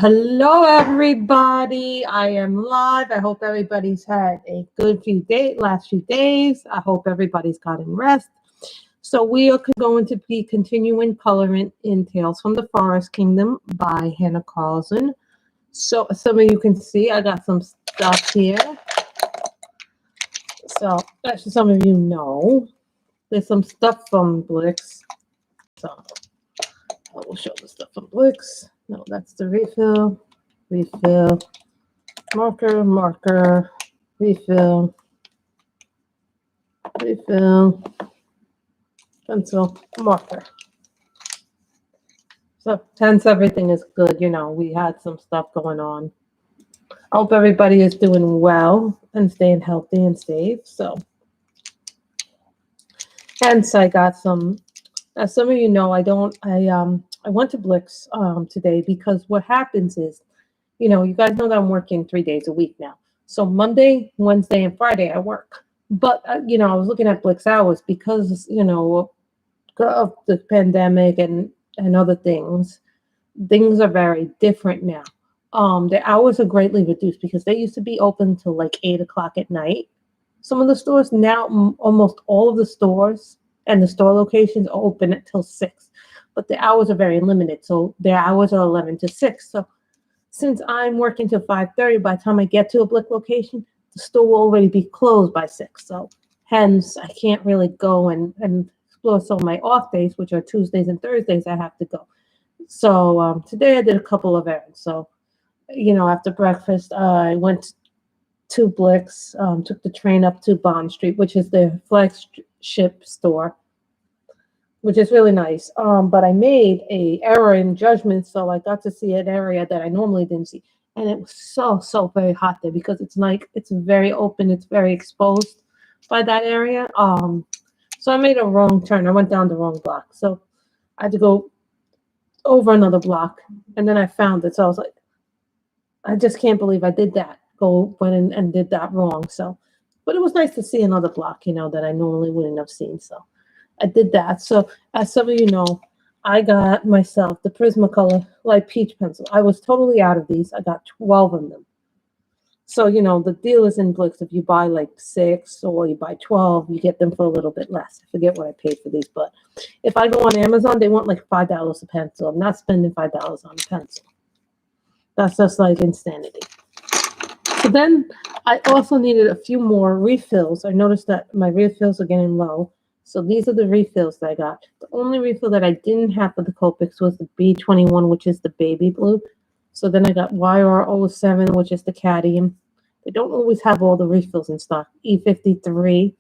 Hello, everybody. I am live. I hope everybody's had a good last few days. I hope everybody's gotten rest. So we are going to be continuing coloring in Tales from the Forest Kingdom by Hannah Carlson. So some of you can see I got some stuff here. So as some of you know, there's some stuff from Blicks. So I will show the stuff from Blicks. No, that's the refill, marker, refill, pencil, marker. So hence everything is good. You know, we had some stuff going on. I hope everybody is doing well and staying healthy and safe. So hence I got some, as some of you know, I went to Blicks today because what happens is, you know, you guys know that I'm working 3 days a week now. So Monday, Wednesday, and Friday I work. But, you know, I was looking at Blicks hours because, you know, of the pandemic and other things are very different now. The hours are greatly reduced because they used to be open till like 8 o'clock at night. Some of the stores now, almost all of the stores and the store locations are open until 6. But the hours are very limited. So their hours are 11 to 6. So since I'm working till 5:30, by the time I get to a Blick location, the store will already be closed by 6. So hence, I can't really go and explore. So my off days, which are Tuesdays and Thursdays, I have to go. So today I did a couple of errands. So, you know, after breakfast, I went to Blicks, took the train up to Bond Street, which is the flagship store, which is really nice. But I made a error in judgment, so I got to see an area that I normally didn't see. And it was so very hot there because it's like, it's very open, it's very exposed by that area. So I made a wrong turn. I went down the wrong block. So I had to go over another block, and then I found it. So I was like, I just can't believe I did that. Went and did that wrong. So, but it was nice to see another block, you know, that I normally wouldn't have seen. So I did that. So as some of you know, I got myself the Prismacolor light peach pencil. I was totally out of these. I got 12 of them. So, you know, the deal is in Blicks. If you buy like 6 or you buy 12, you get them for a little bit less. I forget what I paid for these, but if I go on Amazon, they want like $5 a pencil. I'm not spending $5 on a pencil. That's just like insanity. So then I also needed a few more refills. I noticed that my refills are getting low. So these are the refills that I got. The only refill that I didn't have for the Copics was the B21, which is the baby blue. So then I got YR07, which is the cadmium. They don't always have all the refills in stock. E53,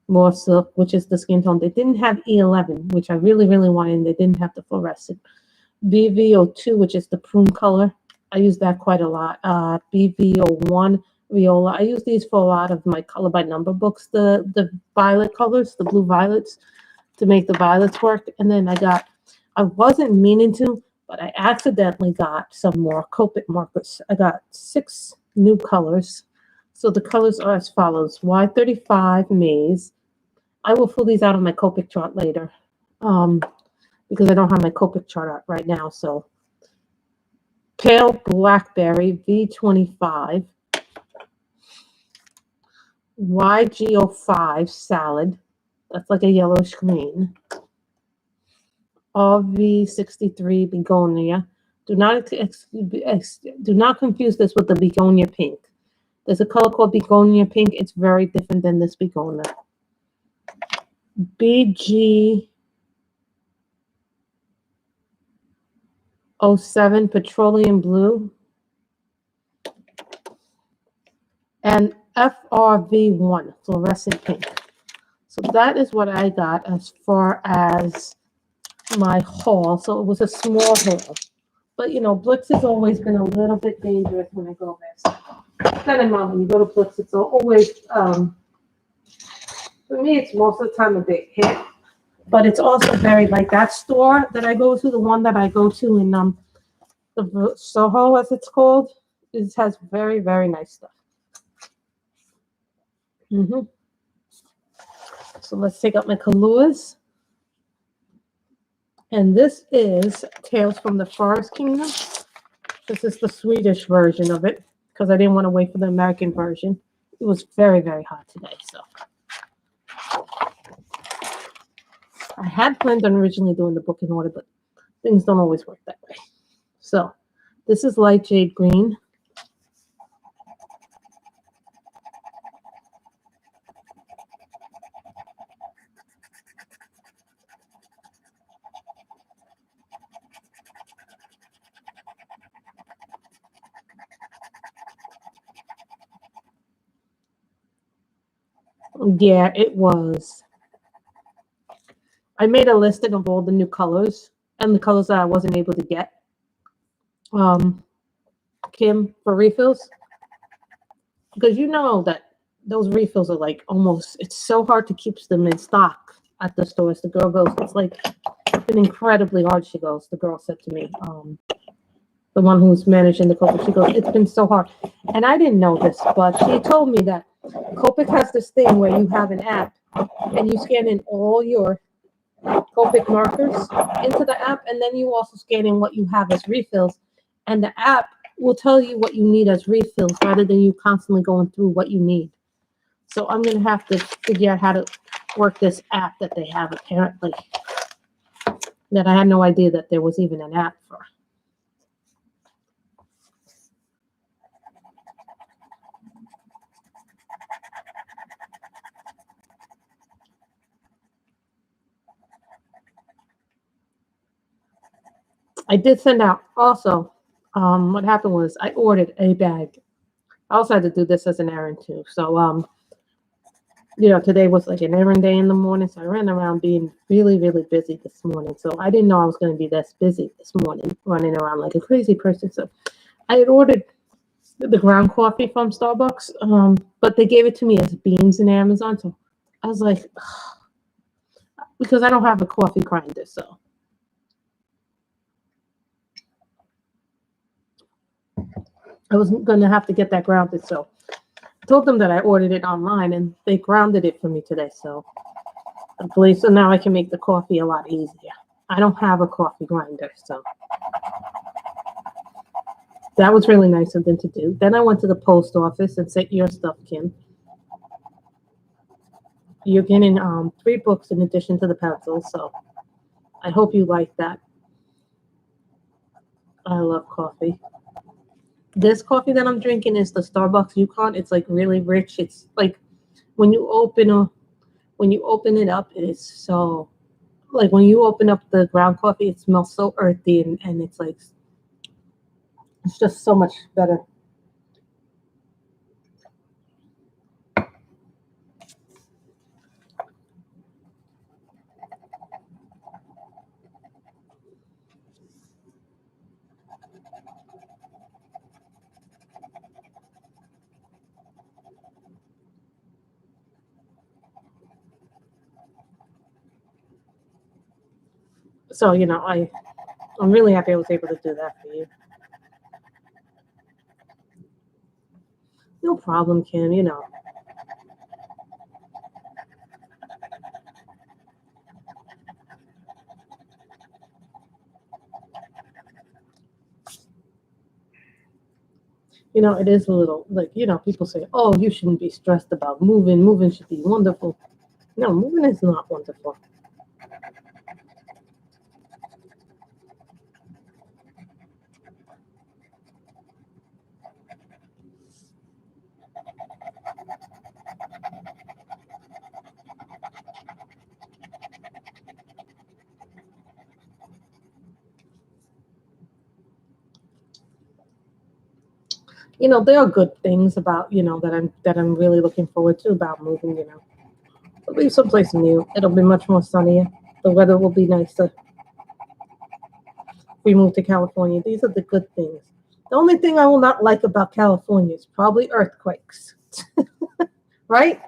more silk, which is the skin tone. They didn't have E11, which I really wanted, and they didn't have the fluorescent. BV02, which is the prune color. I use that quite a lot. BV01, Viola. I use these for a lot of my color by number books, the violet colors, the blue violets, to make the violets work. And then I wasn't meaning to, but I accidentally got some more Copic markers. I got 6 new colors. So the colors are as follows. Y35 Maze. I will fill these out on my Copic chart later because I don't have my Copic chart out right now. So Pale Blackberry V25. YG05 Salad. That's like a yellowish green. RV63 Begonia. Do not confuse this with the Begonia Pink. There's a color called Begonia Pink. It's very different than this Begonia. BG07 Petroleum Blue. And FRV1 Fluorescent Pink. So that is what I got as far as my haul. So it was a small haul. But, you know, Blicks has always been a little bit dangerous when I go there. So then in mind, when you go to Blicks, it's always, for me, it's most of the time a big hit. But it's also very, like that store that I go to, the one that I go to in the Soho, as it's called, it has very nice stuff. So let's take out my Kaluas. And this is Tales from the Forest Kingdom. This is the Swedish version of it because I didn't want to wait for the American version. It was very, very hot today, so. I had planned on originally doing the book in order, but things don't always work that way. So, this is light jade green. Yeah, it was. I made a listing of all the new colors and the colors that I wasn't able to get. Kim, for refills. Because you know that those refills are like almost, it's so hard to keep them in stock at the stores. The girl goes, it's like been incredibly hard, she goes, the girl said to me, the one who's managing the Copic, she goes, it's been so hard. And I didn't know this, but she told me that Copic has this thing where you have an app and you scan in all your Copic markers into the app, and then you also scan in what you have as refills, and the app will tell you what you need as refills rather than you constantly going through what you need. So I'm going to have to figure out how to work this app that they have apparently, that I had no idea that there was even an app for. I did send out also, what happened was I ordered a bag. I also had to do this as an errand too. So, you know, today was like an errand day in the morning. So I ran around being really, really busy this morning. So I didn't know I was going to be this busy this morning, running around like a crazy person. So I had ordered the ground coffee from Starbucks, but they gave it to me as beans in Amazon. So I was like, because I don't have a coffee grinder, so. I was going to have to get that grounded, so I told them that I ordered it online, and they grounded it for me today, so I believe so now I can make the coffee a lot easier. I don't have a coffee grinder, so that was really nice of them to do. Then I went to the post office and sent your stuff, Kim. You're getting 3 books in addition to the pencils, so I hope you like that. I love coffee. This coffee that I'm drinking is the Starbucks Yukon. It's like really rich. It's like when you open it up, it is so, like when you open up the ground coffee, it smells so earthy, and it's like, it's just so much better. So, you know, I'm really happy I was able to do that for you. No problem, Kim, you know. You know, it is a little, like, you know, people say, oh, you shouldn't be stressed about moving. Moving should be wonderful. No, moving is not wonderful. You know, there are good things about, you know, that I'm really looking forward to about moving, you know. It'll be someplace new. It'll be much more sunnier. The weather will be nicer. We move to California. These are the good things. The only thing I will not like about California is probably earthquakes. Right?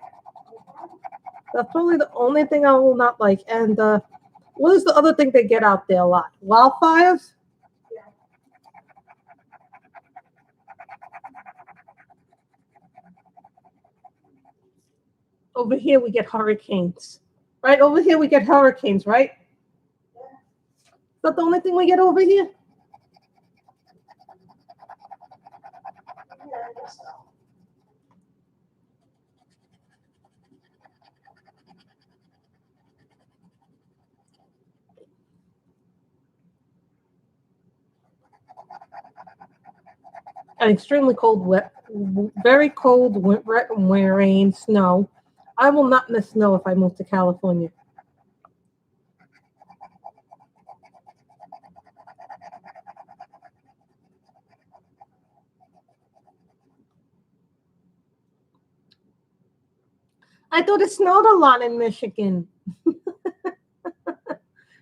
That's probably the only thing I will not like. And what is the other thing they get out there a lot? Wildfires? Over here we get hurricanes. Right? Over here we get hurricanes, right? Is that the only thing we get over here? An extremely cold, wet, very cold, wet, rain, snow. I will not miss snow if I move to California. I thought it snowed a lot in Michigan.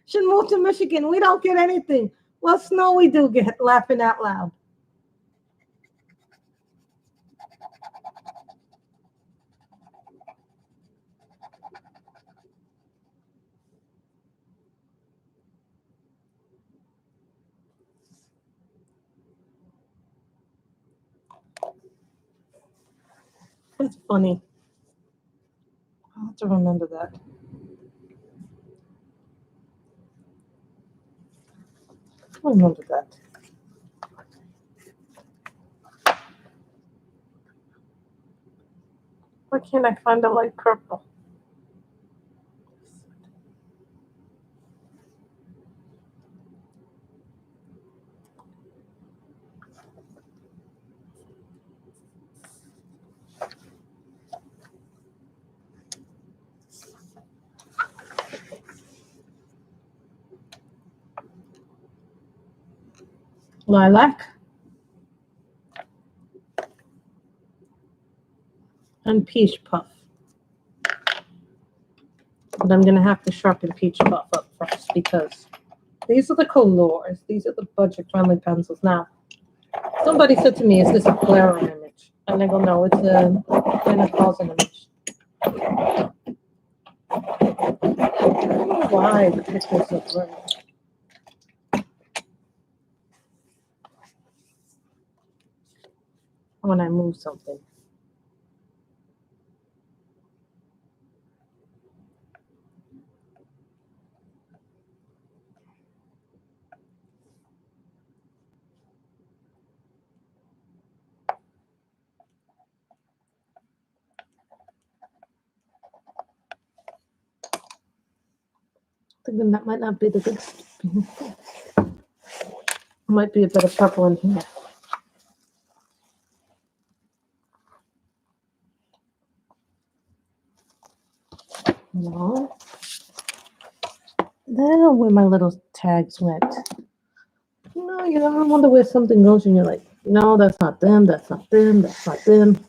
Should move to Michigan. We don't get anything. Well, snow we do get, laughing out loud. It's funny. I'll have to remember that. I remember that. Why can't I find a light purple? Lilac and peach puff. But I'm going to have to sharpen peach puff up first because these are the colors. These are the budget-friendly pencils. Now, somebody said to me, is this a glare image? And I go, no, it's a Gaussian image. I don't know why the pictures are blurry. When I move something. Thinking that might not be the good. Might be a bit of purple in here. No. I don't know where my little tags went. No, you ever wonder where something goes and you're like, no, that's not them, that's not them, that's not them.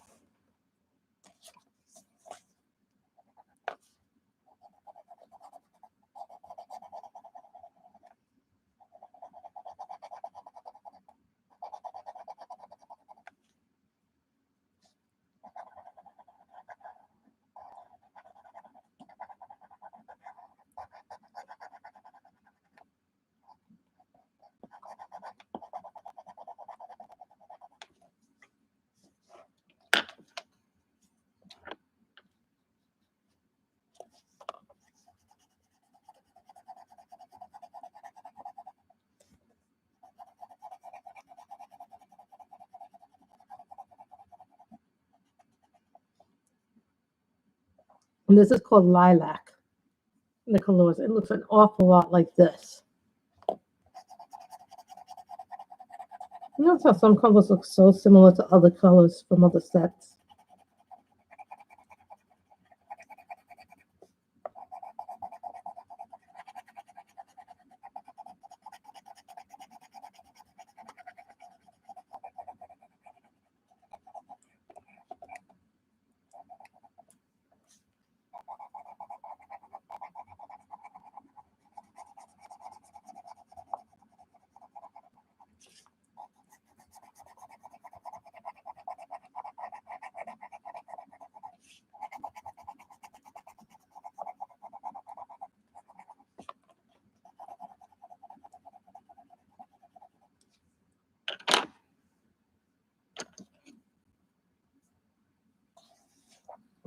And this is called lilac. The colors. It looks an awful lot like this. Notice how some colors look so similar to other colors from other sets.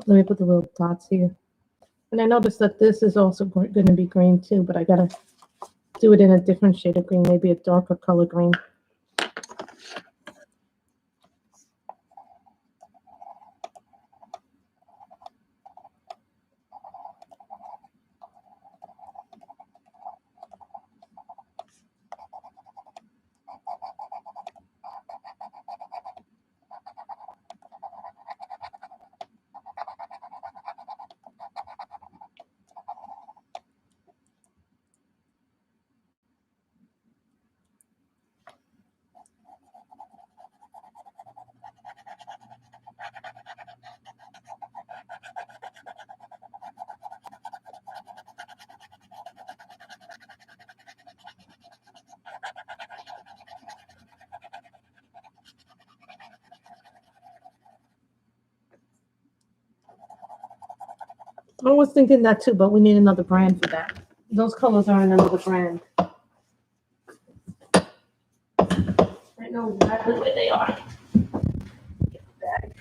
Let me put the little dots here. And I noticed that this is also going to be green too, but I gotta do it in a different shade of green, maybe a darker color green. I was thinking that too, but we need another brand for that. Those colors are in another brand. I know exactly where they are. Get the bag.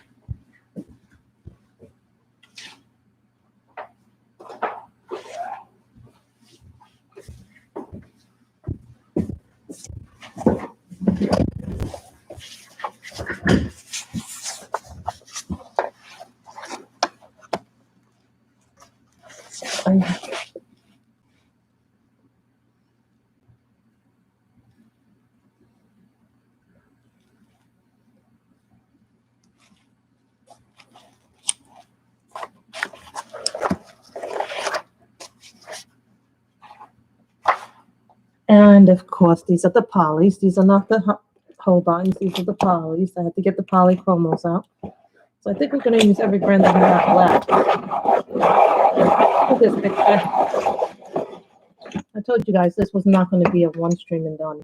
And of course, these are the polys. These are not the Holbeins. These are the polys. I had to get the polychromos out. So I think we're going to use every brand that we have left. Look at this picture. I told you guys this was not going to be a one stream and done.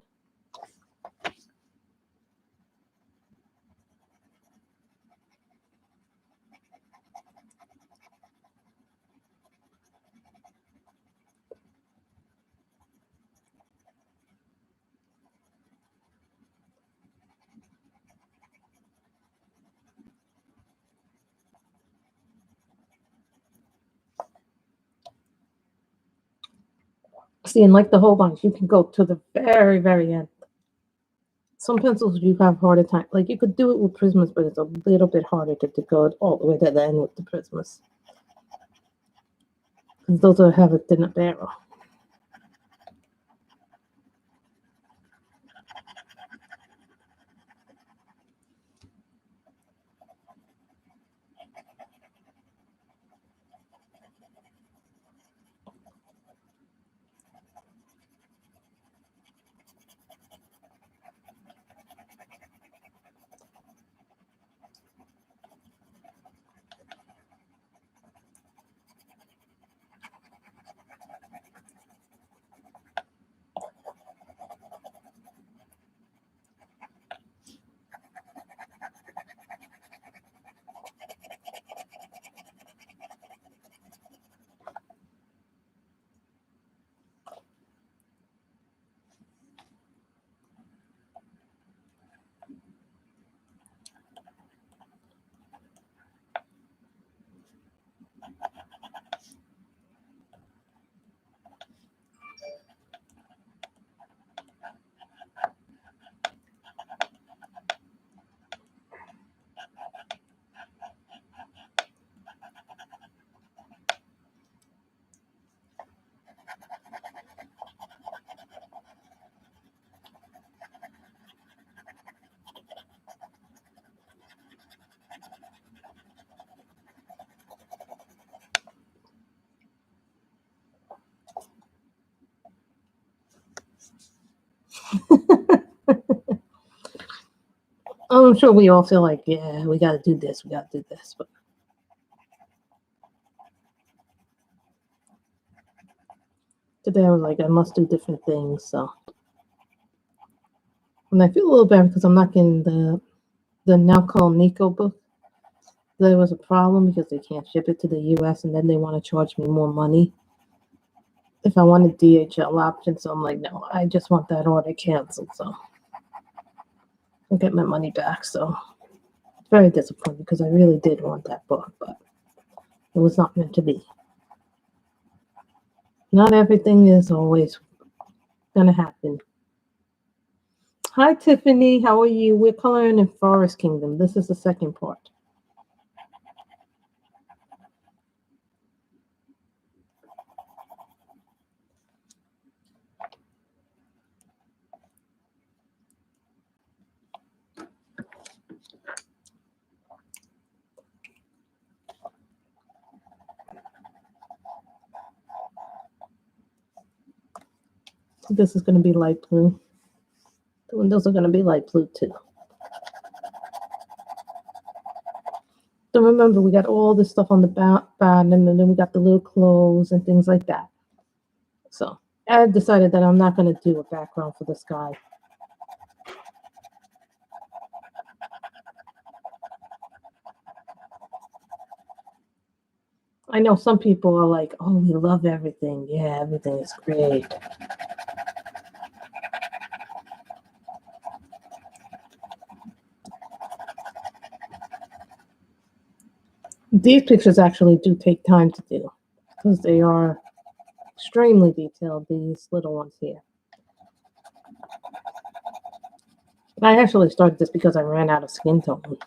See, and like the Holbeins, you can go to the very, very end. Some pencils you have harder time. Like you could do it with Prismas, but it's a little bit harder to go all the way to the end with the Prismas. Because those have a thinner barrel. I'm sure we all feel like, yeah, we got to do this, we got to do this. But today I was like, I must do different things. So, and I feel a little bad because I'm not getting the now called Nico book. There was a problem because they can't ship it to the U.S. and then they want to charge me more money if I wanted DHL option. So I'm like, no, I just want that order canceled. So I'll get my money back. So it's very disappointing because I really did want that book, but it was not meant to be. Not everything is always gonna happen. Hi Tiffany, how are you? We're coloring in Forest Kingdom. This is the second part. This is going to be light blue. The windows are going to be light blue too. So remember, we got all this stuff on the bottom, and then we got the little clothes and things like that. So I decided that I'm not going to do a background for the sky. I know some people are like, oh, we love everything. Yeah, everything is great. These pictures actually do take time to do because they are extremely detailed, these little ones here. I actually started this because I ran out of skin tone.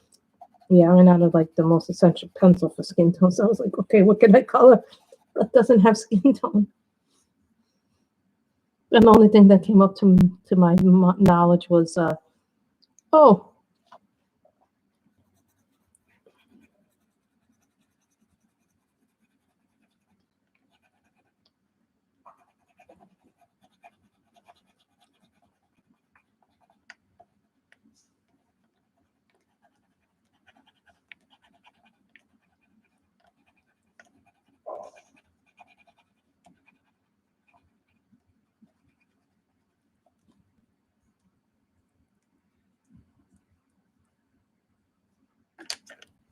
Yeah, I ran out of like the most essential pencil for skin tone. So I was like, okay, what can I color that doesn't have skin tone? And the only thing that came up to my knowledge was, oh,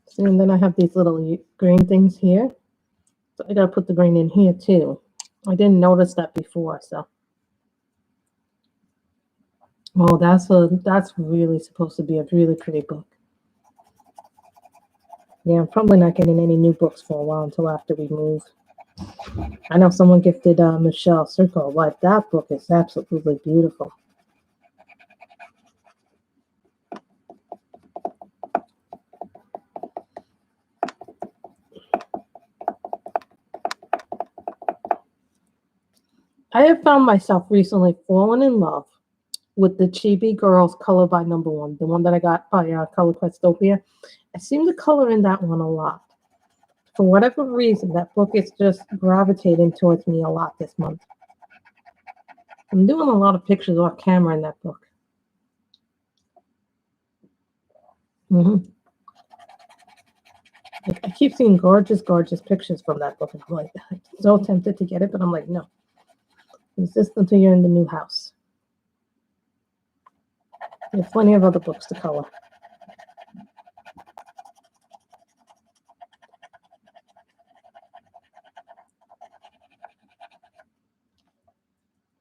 see, and then I have these little green things here. So I gotta put the green in here too. I didn't notice that before, so. Oh, that's really supposed to be a really pretty book. Yeah, I'm probably not getting any new books for a while until after we move. I know someone gifted Michelle Circle of Life. That book is absolutely beautiful. I have found myself recently falling in love with the Chibi Girls Color by Number One, the one that I got by Color Questopia. I seem to color in that one a lot. For whatever reason, that book is just gravitating towards me a lot this month. I'm doing a lot of pictures off camera in that book. Mm-hmm. I keep seeing gorgeous, gorgeous pictures from that book, and I'm like, I'm so tempted to get it, but I'm like, no. Resist until you're in the new house. There's plenty of other books to color.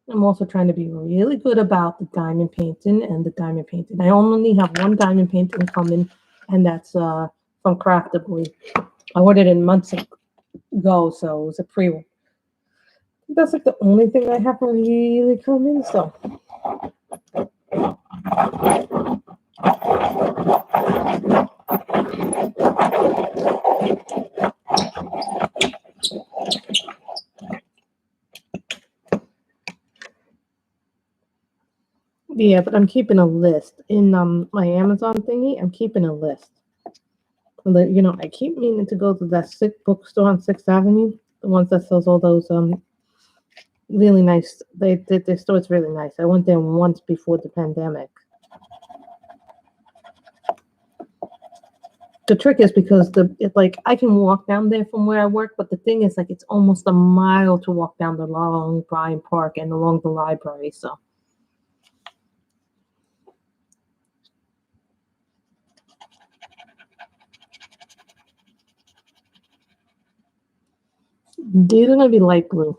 I'm also trying to be really good about the diamond painting and the diamond painting. I only have one diamond painting coming, and that's from Craftably. I ordered it months ago, so it was a pre-order. That's like the only thing I have really coming. So yeah, but I'm keeping a list in my Amazon thingy. I'm keeping a list. You know, I keep meaning to go to that sick bookstore on 6th Avenue, the ones that sells all those really nice. Their store is really nice. I went there once before the pandemic. The trick is because like I can walk down there from where I work, but the thing is like it's almost a mile to walk down the long Bryant Park and along the library. So these are gonna be light blue.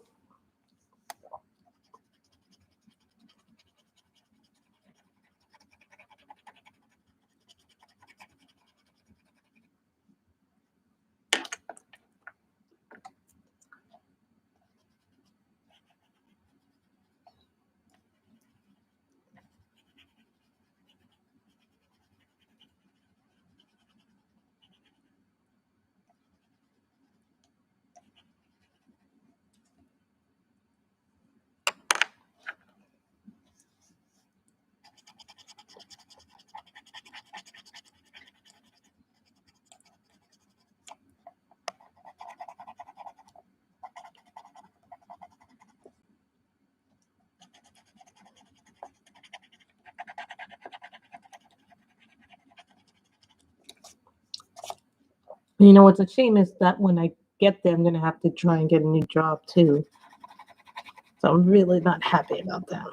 You know what's a shame is that when I get there, I'm gonna have to try and get a new job too. So I'm really not happy about that.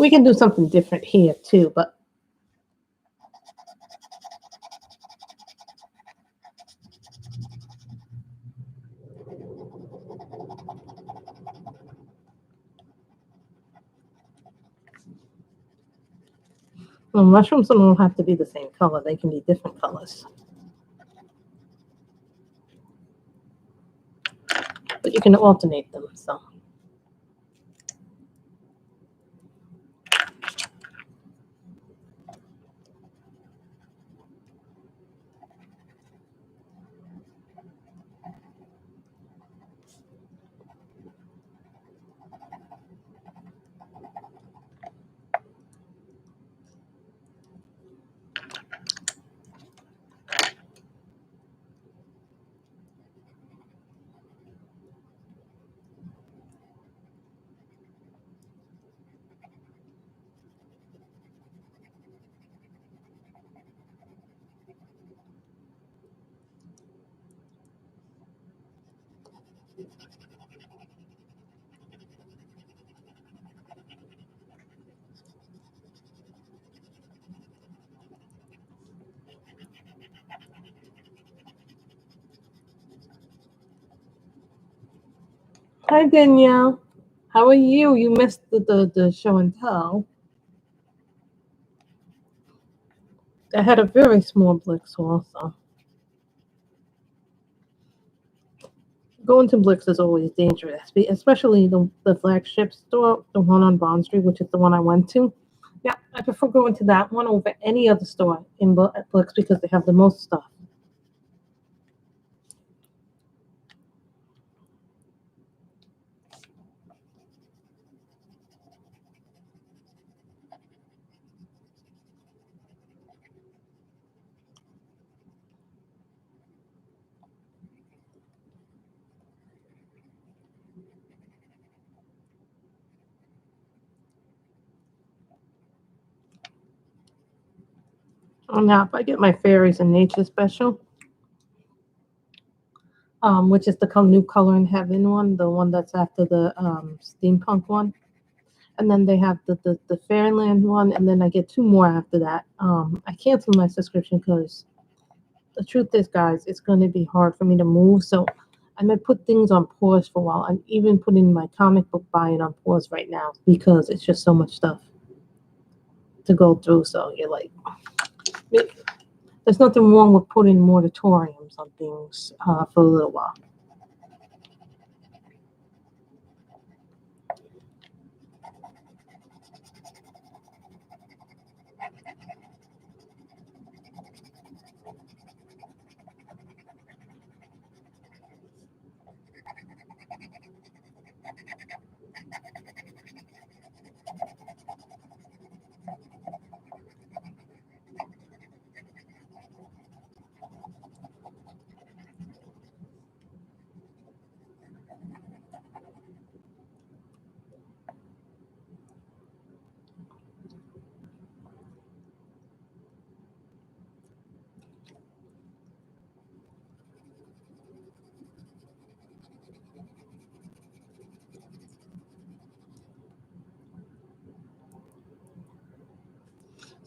We can do something different here too, but well, mushrooms don't have to be the same color. They can be different colors. But you can alternate them, so. Hi, Danielle. How are you? You missed the show and tell. I had a very small Blicks haul, so. Going to Blicks is always dangerous, especially the flagship store, the one on Bond Street, which is the one I went to. Yeah, I prefer going to that one over any other store in Blicks because they have the most stuff. Now, if I get my Fairies in Nature special, which is the new Color in Heaven one, the one that's after the steampunk one. And then they have the Fairyland one, and then I get 2 more after that. I canceled my subscription because the truth is, guys, it's going to be hard for me to move. So I might put things on pause for a while. I'm even putting my comic book buying on pause right now because it's just so much stuff to go through. So you're like, there's nothing wrong with putting moratoriums on things for a little while.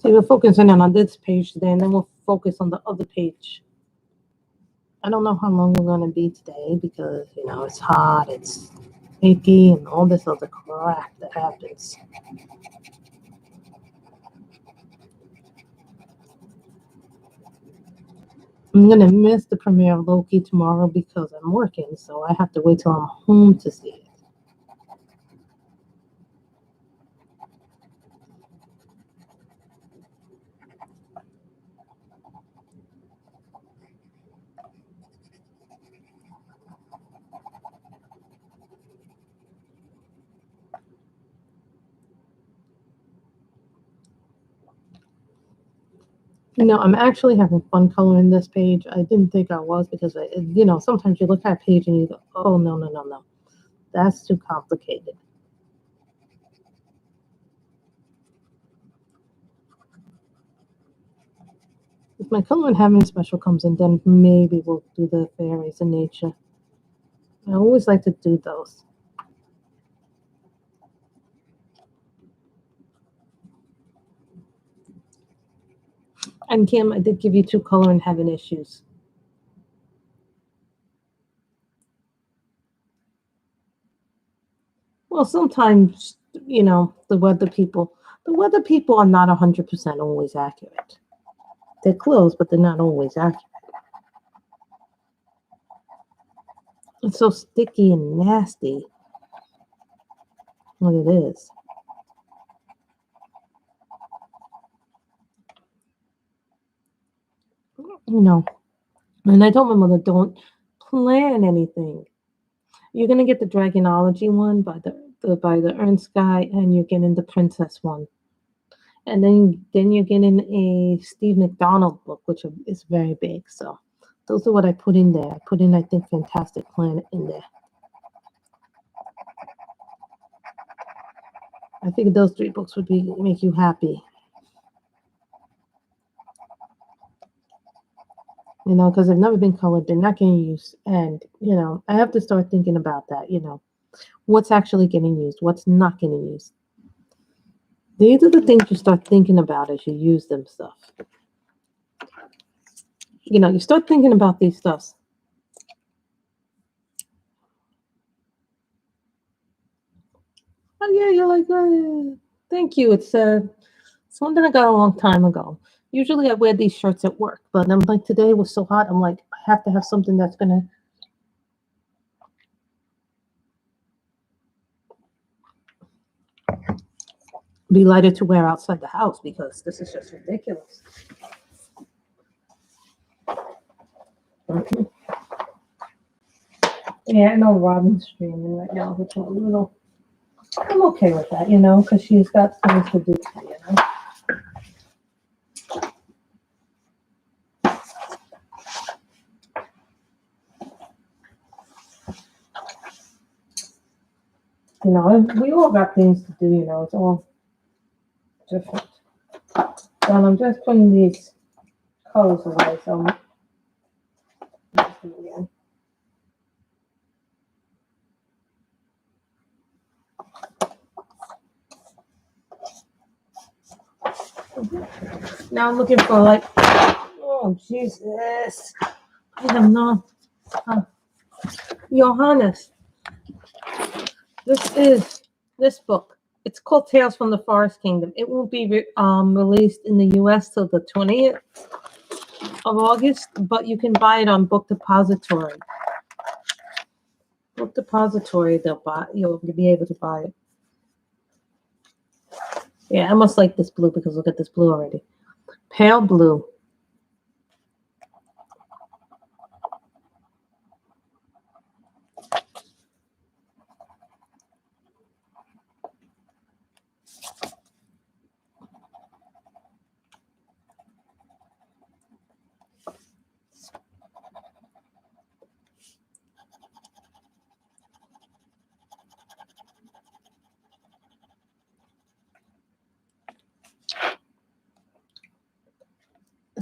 So we're focusing on this page today, and then we'll focus on the other page. I don't know how long we're going to be today because, it's hot, it's icky, and all this other crap that happens. I'm going to miss the premiere of Loki tomorrow because I'm working, so I have to wait till I'm home to see it. I'm actually having fun coloring this page. I didn't think I was because, sometimes you look at a page and you go, oh, no. That's too complicated. If my Color in Heaven special comes in, then maybe we'll do the Fairies in Nature. I always like to do those. And Kim, I did give you 2 color and having issues. Well, sometimes, the weather people are not 100% always accurate. They're close, but they're not always accurate. It's so sticky and nasty. What it is. And I told my mother, don't plan anything. You're gonna get the Dragonology one by the Ernst guy, and you're getting the Princess one. And then you're getting a Steve McDonald book, which is very big. So those are what I put in there. I put in, I think, Fantastic Planet in there. I think those 3 books would make you happy. Because they've never been colored, they're not getting used, and I have to start thinking about that. What's actually getting used, what's not getting used. These are the things you start thinking about as you use them stuff. You start thinking about these stuffs. Oh yeah, you're like, thank you. It's something I got a long time ago. Usually I wear these shirts at work, but I'm like, today it was so hot. I'm like, I have to have something that's gonna be lighter to wear outside the house, because this is just ridiculous. Yeah, I know Robin's streaming right now, which I'm okay with that, because she's got things to do, we all got things to do, it's all different. And I'm just putting these colors away, so again. Now I'm looking for oh Jesus, I have no, Johannes. This is this book. It's called Tales from the Forest Kingdom. It won't be released in the U.S. till the 20th of August, but you can buy it on Book Depository. Book Depository, you'll be able to buy it. Yeah, I must like this blue, because look at this blue already. Pale blue.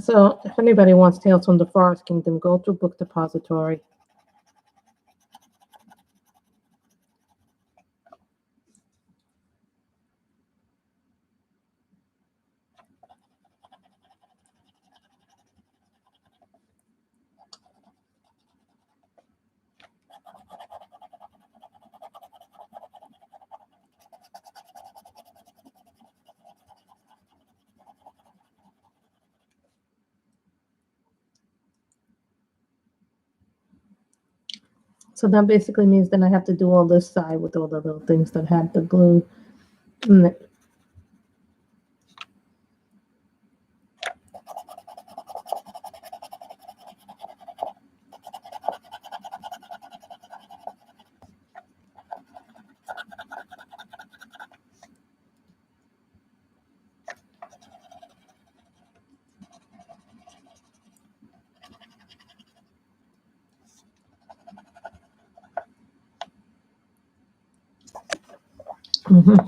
So if anybody wants Tales from the Forest Kingdom, go through Book Depository. So that basically means then I have to do all this side with all the little things that had the blue in it. Mm-hmm.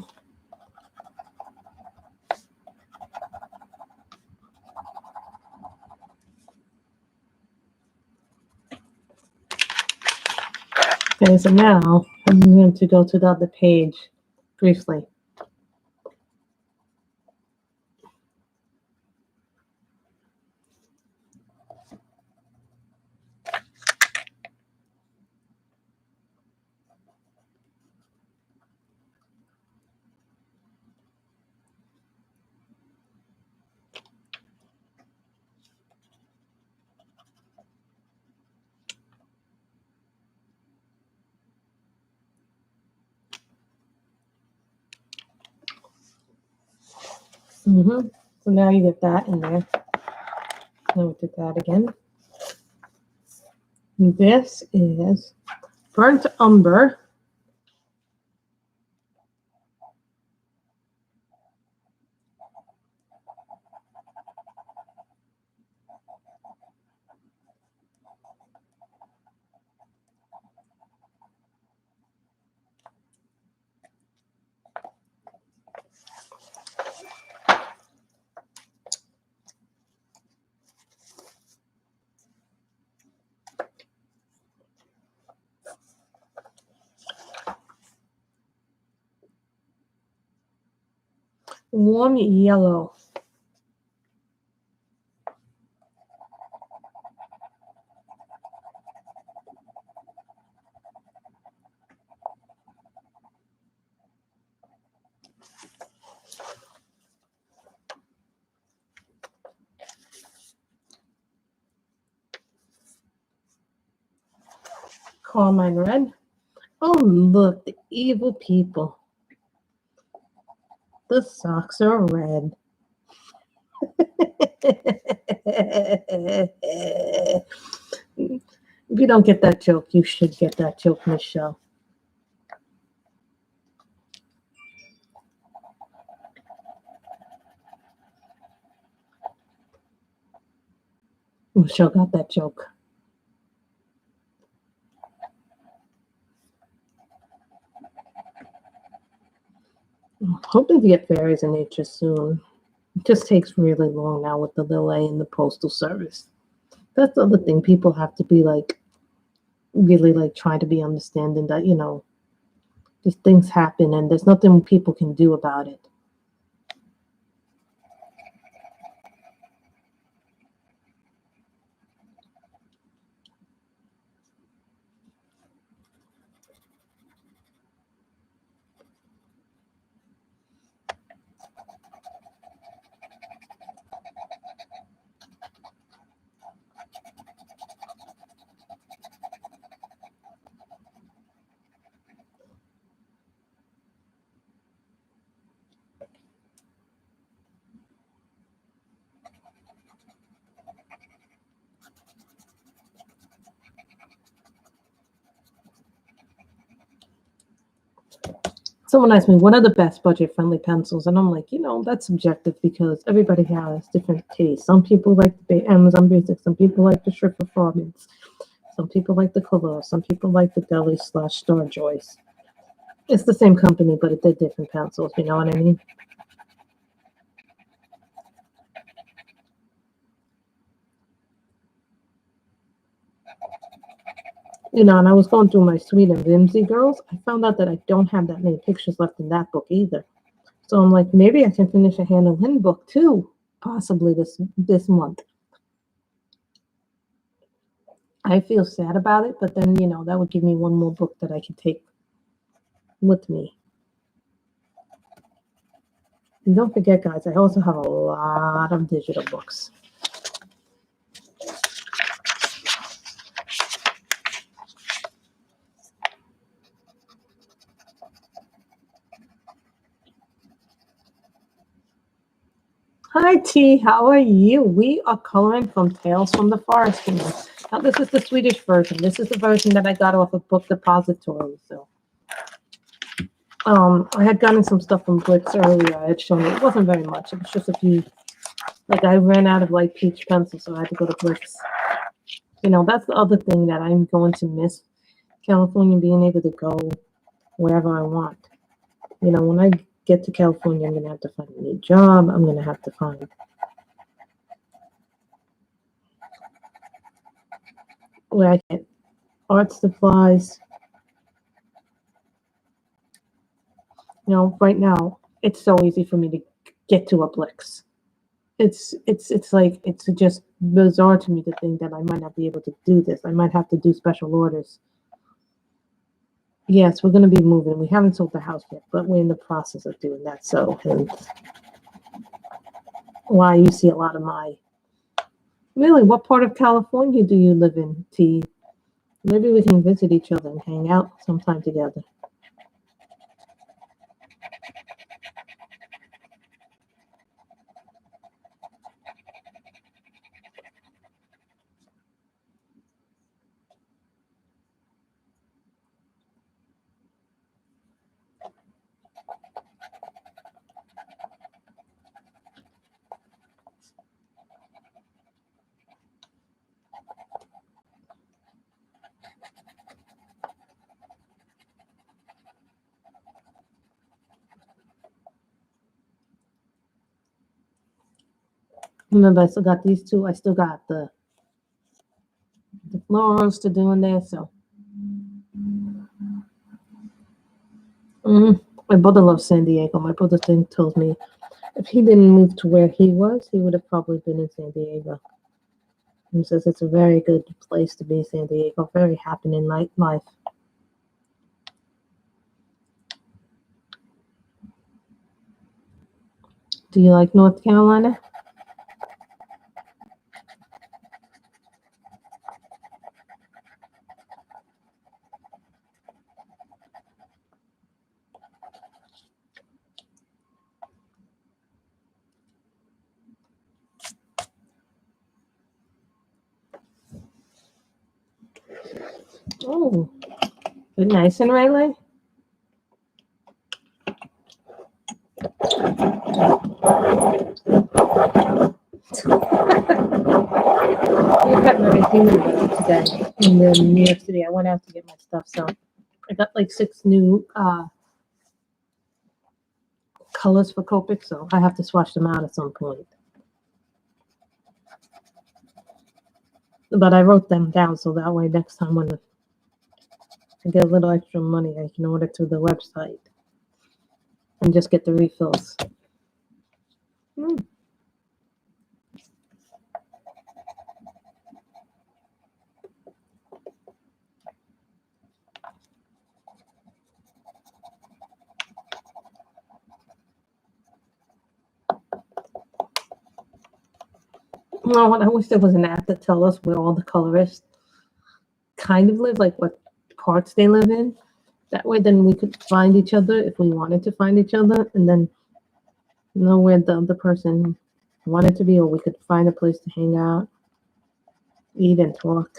Okay, so now I'm going to go to the other page briefly. So now you get that in there. Then we did that again. And this is burnt umber. Warm yellow. Carmine red. Oh, look, the evil people. The socks are red. If you don't get that joke, you should get that joke, Michelle. Michelle got that joke. I'm hoping to get fairies in nature soon. It just takes really long now with the delay in the postal service. That's the other thing. People have to be like, really like try to be understanding that, you know, these things happen and there's nothing people can do about it. Someone asked me, what are the best budget-friendly pencils? And I'm like, you know, that's subjective because everybody has different tastes. Some people like the Amazon Basics. Some people like the Trip Performance. Some people like the Color. Some people like the Deli / Star Joyce. It's the same company, but they're different pencils. You know what I mean? You know, and I was going through my Sweet and Whimsy Girls. I found out that I don't have that many pictures left in that book either. So I'm like, maybe I can finish a Hannah Lynn book too, possibly this month. I feel sad about it, but then, you know, that would give me one more book that I can take with me. And don't forget, guys, I also have a lot of digital books. Hi, T. How are you? We are coloring from Tales from the Forest King. Now, this is the Swedish version. This is the version that I got off of Book Depository. So, I had gotten some stuff from Blicks earlier. I had shown it wasn't very much. It was just a few. Like I ran out of light peach pencils, so I had to go to Blicks. You know, that's the other thing that I'm going to miss. California, being able to go wherever I want. You know, when I get to California, I'm going to have to find a new job. I'm going to have to find where I get art supplies. You know, right now, it's so easy for me to get to a Blicks. It's like, it's just bizarre to me to think that I might not be able to do this. I might have to do special orders. Yes, we're going to be moving. We haven't sold the house yet, but we're in the process of doing that. So, and why you see a lot of my. Really, what part of California do you live in, T? Maybe we can visit each other and hang out sometime together. Remember, I still got these two. I still got the florals to do in there. So my brother loves San Diego. My brother told me if he didn't move to where he was, he would have probably been in San Diego. He says it's a very good place to be, San Diego. Very happening life. Do you like North Carolina? Oh, good, nice and Rayleigh. It got very humid today in New York City. I went out to get my stuff, so I got like 6 new colors for Copic, so I have to swatch them out at some point. But I wrote them down so that way next time when I get a little extra money, I can order through the website and just get the refills. No, I wish there was an app that tell us where all the colorists kind of live, like what parts they live in. That way, then we could find each other if we wanted to find each other, and then know where the other person wanted to be, or we could find a place to hang out, eat, and talk.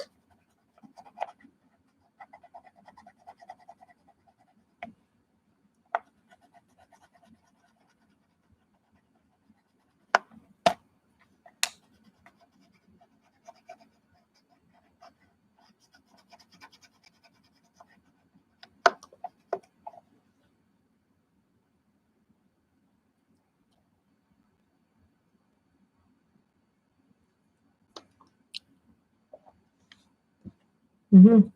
Mm-hmm.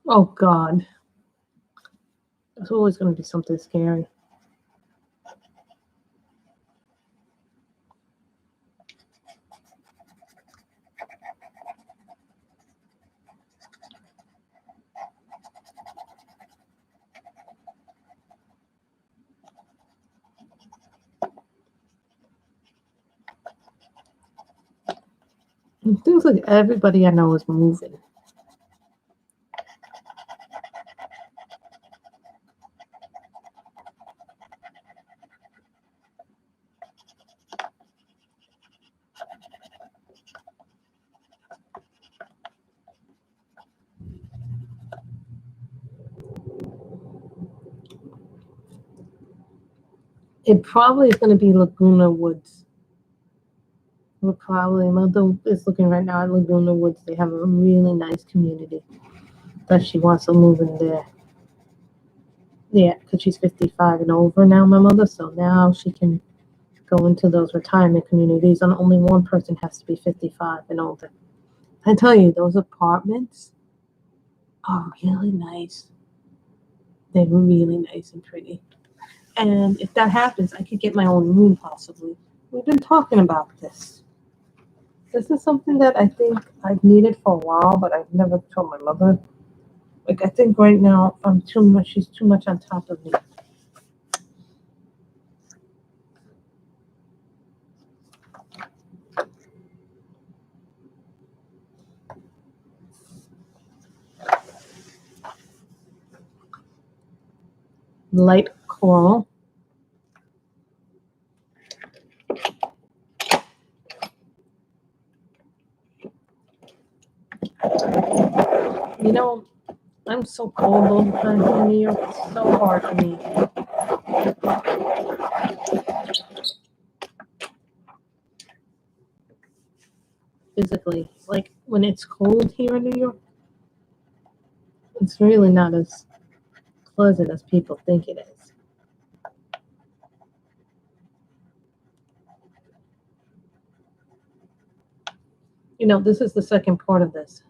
Oh God, there's always going to be something scary. It seems like everybody I know is moving. It probably is going to be Laguna Woods. We're probably, Mother is looking right now at Laguna Woods. They have a really nice community that she wants to move in there. Yeah, because she's 55 and over now, my mother. So now she can go into those retirement communities, and only one person has to be 55 and older. I tell you, those apartments are really nice. They're really nice and pretty. And if that happens, I could get my own room possibly. We've been talking about this. This is something that I think I've needed for a while, but I've never told my mother. Like, I think right now I'm too much. She's too much on top of me. Light coral. You know, I'm so cold all the time here in New York. It's so hard for me. Physically, like when it's cold here in New York, it's really not as pleasant as people think it is. This is the second part of this.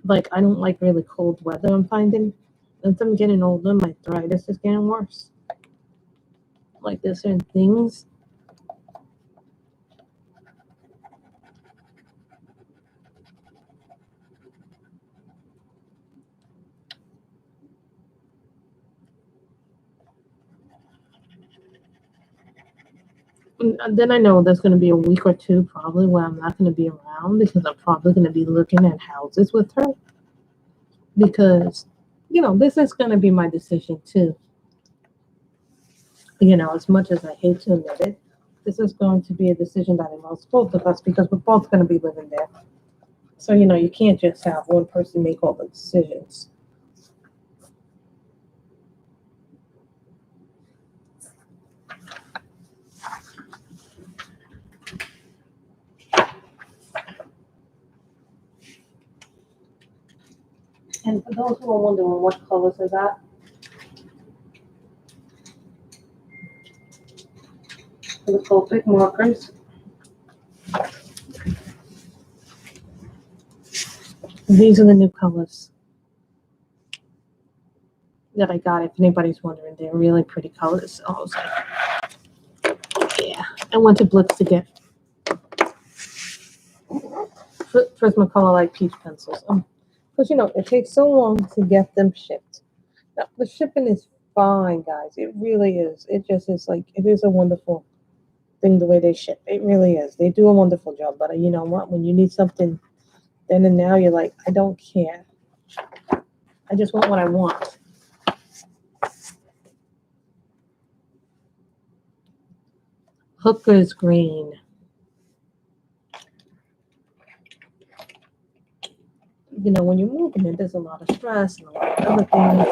Like, I don't like really cold weather, I'm finding. As I'm getting older, my arthritis is getting worse. Like, there's certain things. And then I know there's going to be a week or two probably where I'm not going to be around because I'm probably going to be looking at houses with her. Because, this is going to be my decision too. As much as I hate to admit it, this is going to be a decision that involves both of us because we're both going to be living there. So, you can't just have one person make all the decisions. And for those who are wondering what colors is that, for the Copic markers, these are the new colors that I got. If anybody's wondering, they're really pretty colors. I was like, yeah. I went to Blicks to get Prismacolor like peach pencils. Because, it takes so long to get them shipped. Now, the shipping is fine, guys. It really is. It just is like, it is a wonderful thing the way they ship. It really is. They do a wonderful job. But you know what? When you need something then and now, you're like, I don't care. I just want what I want. Hooker's green. When you're moving it, there's a lot of stress and a lot of other things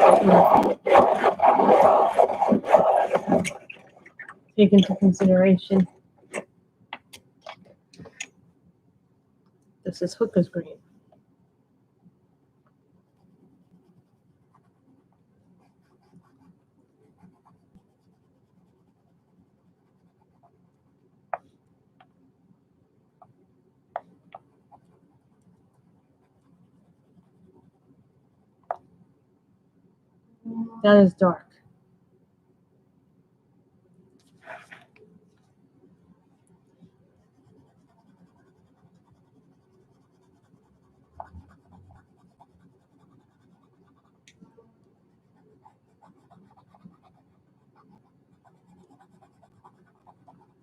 that take into consideration. This is Hooker's green. That is dark.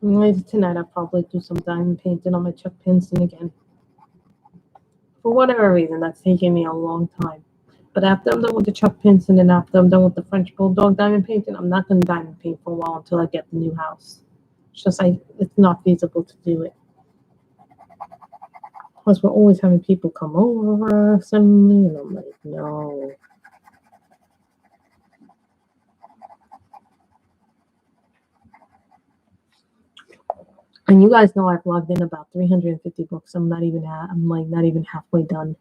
Later tonight, I'll probably do some diamond painting on my Chuck Pinson again. For whatever reason, that's taking me a long time. But after I'm done with the Chuck Pinson and after I'm done with the French Bulldog diamond painting, I'm not going to diamond paint for a while until I get the new house. It's just it's not feasible to do it. Plus, we're always having people come over suddenly, and I'm like, no. And you guys know I've logged in about 350 books. I'm not even halfway done.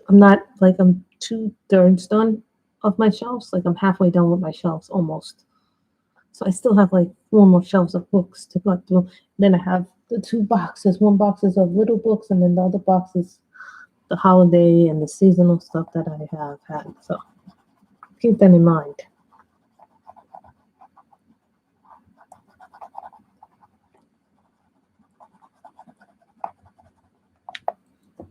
I'm 2/3 done of my shelves. Like I'm halfway done with my shelves almost. So I still have like 4 more shelves of books to go through. Then I have the 2 boxes. One box is of little books, and then the other box is the holiday and the seasonal stuff that I have had. So keep that in mind.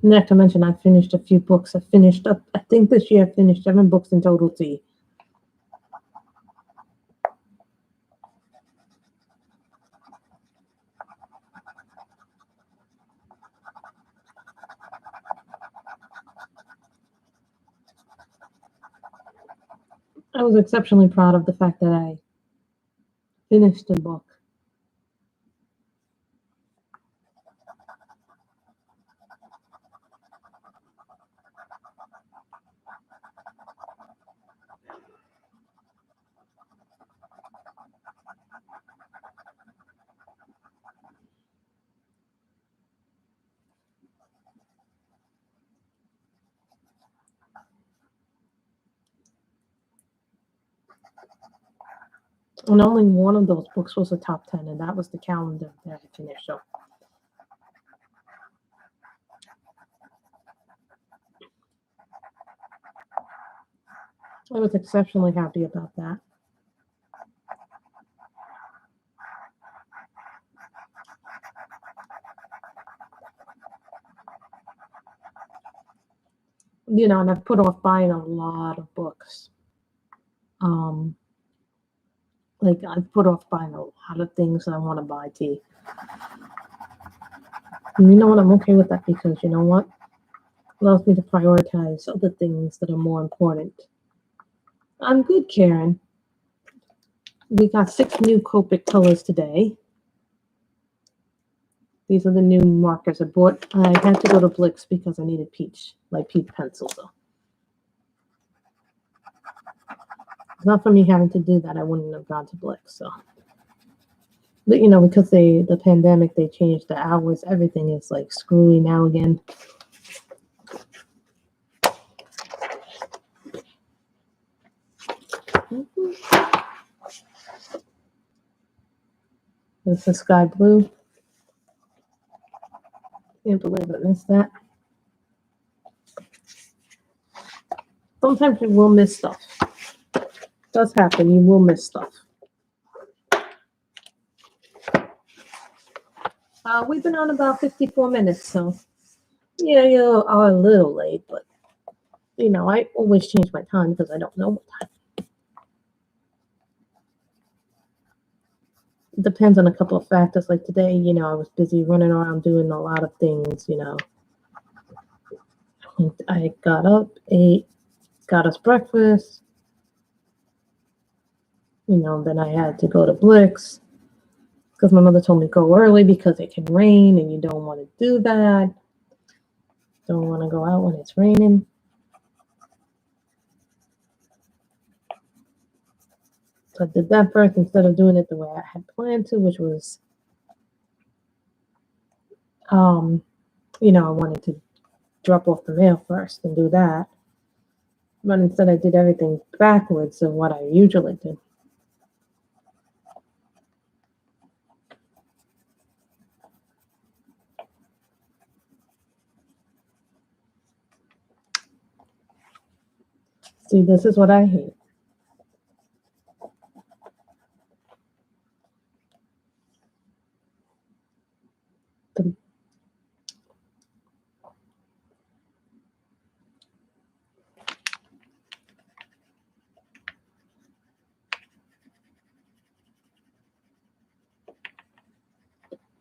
Not to mention, I finished a few books. I think this year I finished 7 books in total. See, I was exceptionally proud of the fact that I finished the book. And only one of those books was a top 10, and that was the calendar that I finished. So I was exceptionally happy about that. You know, and I've put off buying a lot of books. Um, like I've put off buying a lot of things that I want to buy, T. And you know what? I'm okay with that because you know what? It allows me to prioritize other things that are more important. I'm good, Karen. We got 6 new Copic colors today. These are the new markers I bought. I had to go to Blicks because I needed peach, like peach pencils. So. It's not for me having to do that. I wouldn't have gone to Blicks. So, but you know, because the pandemic, they changed the hours. Everything is like screwy now again. This is sky blue. Can't believe I missed that. Sometimes you will miss stuff. It does happen. You will miss stuff. We've been on about 54 minutes, so yeah, you are a little late, but you know, I always change my time because I don't know what time. It depends on a couple of factors. Like today, you know, I was busy running around doing a lot of things, you know. I got up, ate, got us breakfast. You know, then I had to go to Blicks because my mother told me to go early because it can rain and you don't want to do that. Don't want to go out when it's raining. So I did that first instead of doing it the way I had planned to, which was, you know, I wanted to drop off the mail first and do that. But instead I did everything backwards of what I usually do. See, this is what I hate.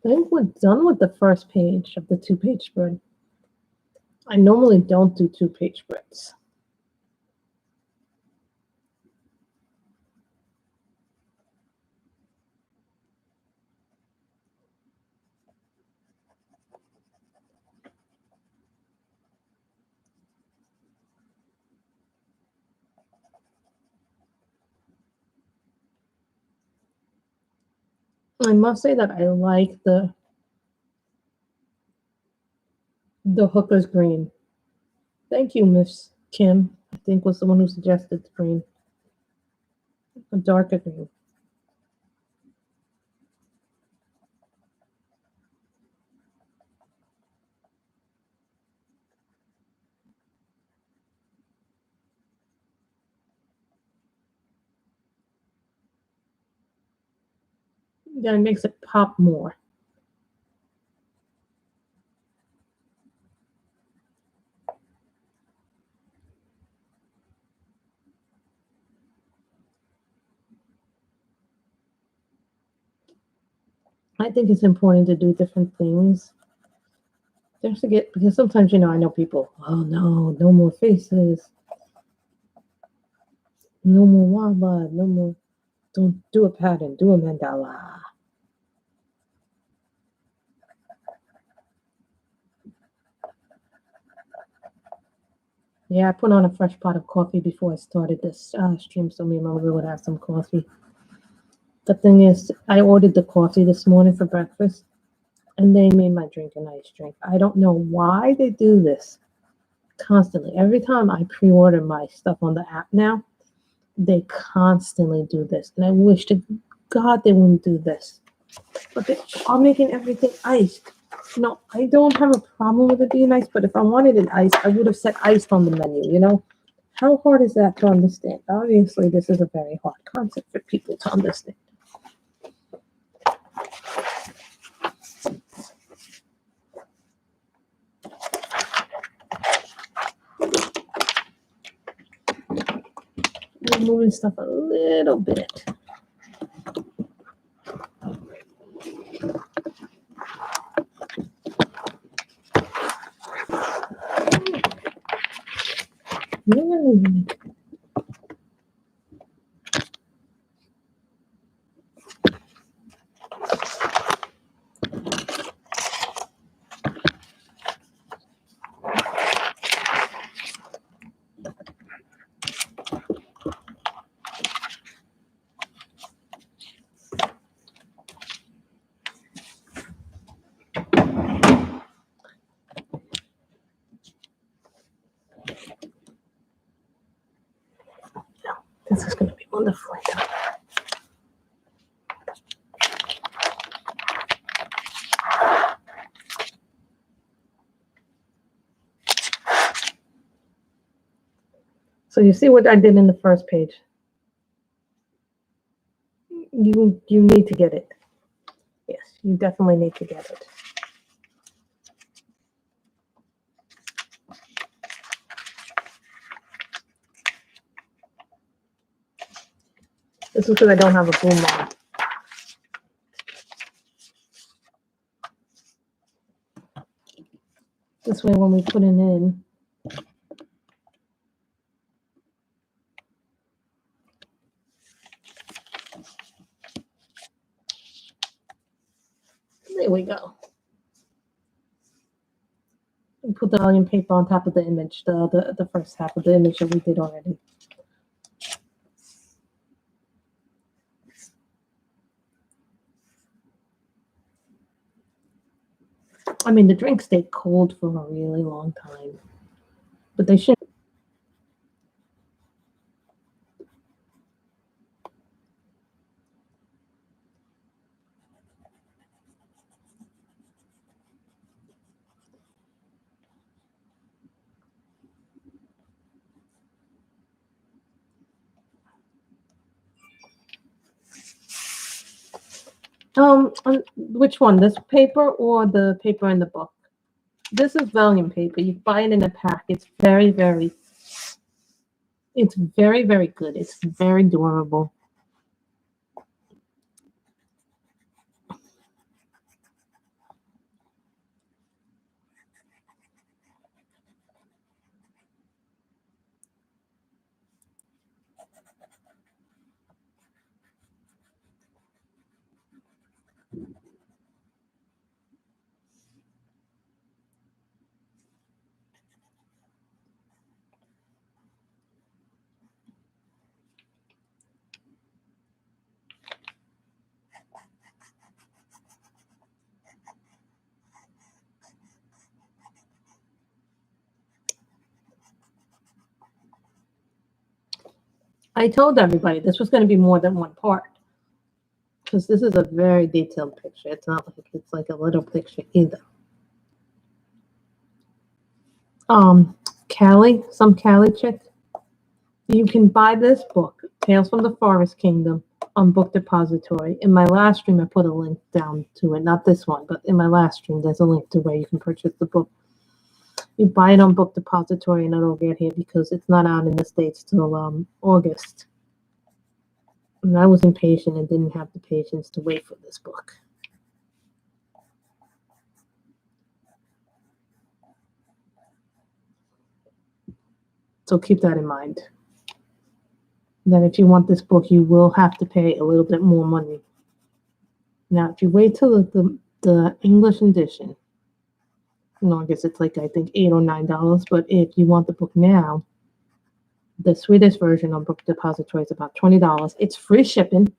I think we're done with the first page of the 2-page spread. I normally don't do 2-page spreads. I must say that I like the hooker's green. Thank you, Miss Kim. I think was the one who suggested the green. A darker green. Yeah, it makes it pop more. I think it's important to do different things. Just to get, because sometimes, you know, I know people, oh no, no more faces. No more wildlife, no more, don't do a pattern, do a mandala. Yeah, I put on a fresh pot of coffee before I started this stream so me and my mother would have some coffee. The thing is, I ordered the coffee this morning for breakfast, and they made my drink a nice drink. I don't know why they do this constantly. Every time I pre-order my stuff on the app now, They constantly do this, and I wish to God they wouldn't do this. But they are making everything iced. No, I don't have a problem with it being iced, but if I wanted it iced, I would have said iced on the menu, you know? How hard is that to understand? Obviously, this is a very hard concept for people to understand. I'm moving stuff a little bit. This is going to be wonderful. So you see what I did in the first page. You need to get it. Yes, you definitely need to get it. This is because I don't have a boom on. This way, when we put it in, there we go. We put the volume paper on top of the image, the first half of the image that we did already. I mean, the drinks stay cold for a really long time, but they shouldn't. Which one? This paper or the paper in the book? This is vellum paper. You buy it in a pack. It's very, very good. It's very durable. I told everybody this was going to be more than one part because this is a very detailed picture. It's not like it's like a little picture either. Callie, some Callie chick. You can buy this book, Tales from the Forest Kingdom, on Book Depository. In my last stream, I put a link down to it. Not this one, but in my last stream, there's a link to where you can purchase the book. You buy it on Book Depository and it'll get here because it's not out in the States till August. And I was impatient and didn't have the patience to wait for this book. So keep that in mind. That if you want this book, you will have to pay a little bit more money. Now, if you wait till the English edition, I guess it's like, I think, $8 or $9. But if you want the book now, the Swedish version on Book Depository is about $20. It's free shipping.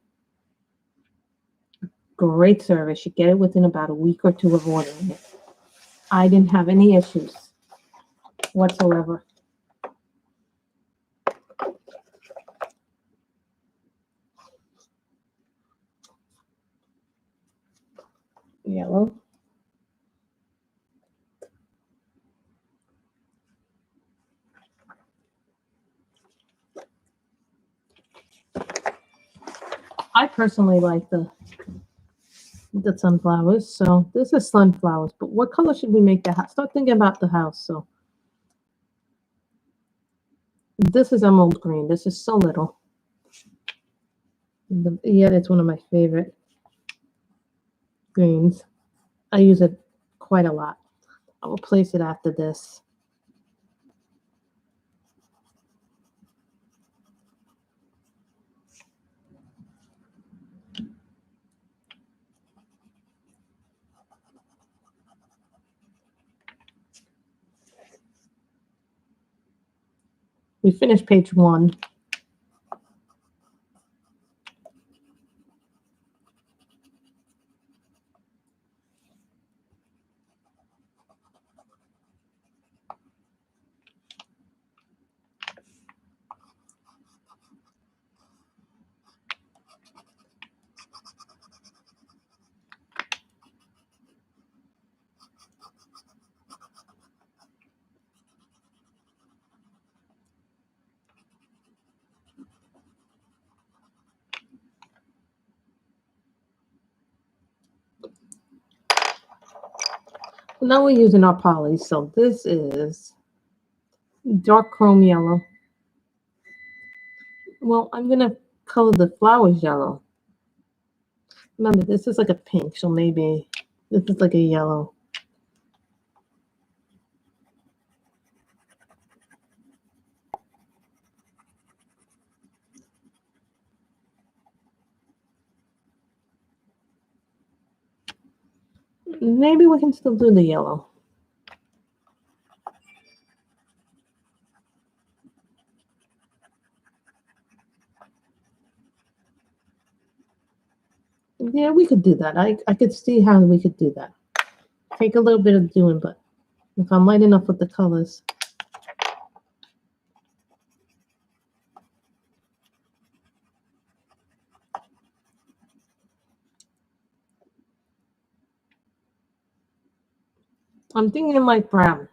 Great service. You get it within about a week or two of ordering it. I didn't have any issues whatsoever. yellow. I personally like the sunflowers. So this is sunflowers. But what color should we make the house? Start thinking about the house. So this is emerald green. This is so little. Yeah, it's one of my favorite greens. I use it quite a lot. I will place it after this. We finished page 1. Now we're using our polys. So this is dark chrome yellow. Well, I'm going to color the flowers yellow. Remember, this is like a pink, so maybe this is like a yellow. Maybe we can still do the yellow. Yeah, we could do that. I could see how we could do that. Take a little bit of doing, but if I'm light enough with the colors. I'm thinking light brown.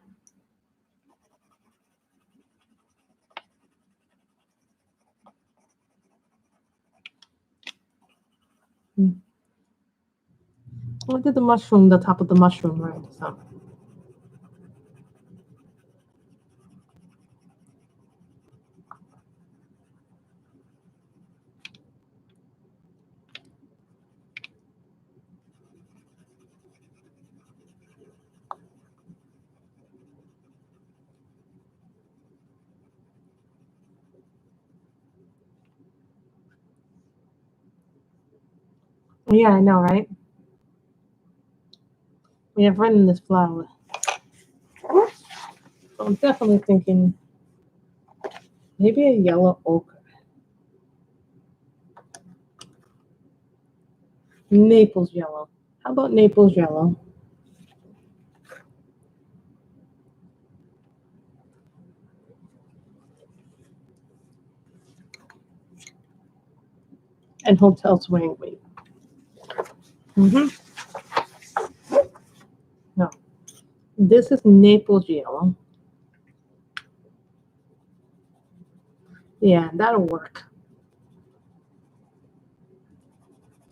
Look at the mushroom, the top of the mushroom, right? So. Yeah, I know, right? We have red in this flower. So I'm definitely thinking maybe a yellow ochre. Naples yellow. How about Naples yellow? And Hotel Swangway. No. This is Naples yellow. Yeah, that'll work.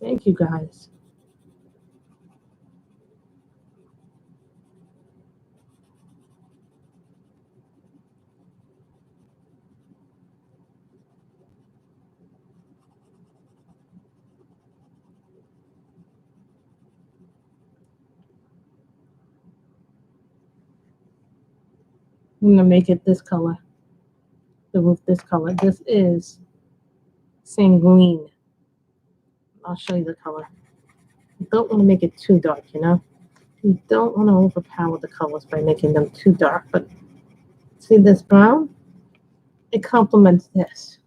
Thank you, guys. I'm gonna make it this color. The roof this color. This is sanguine. I'll show you the color. You don't want to make it too dark, you know? You don't want to overpower the colors by making them too dark, but see this brown? It complements this.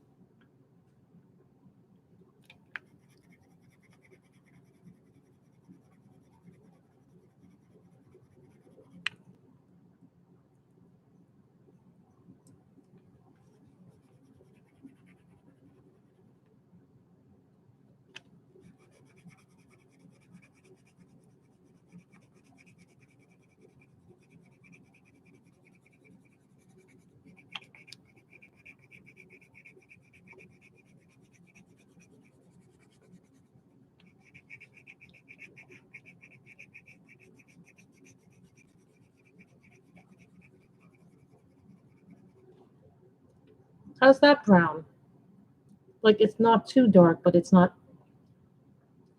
How's that brown? Like it's not too dark, but it's not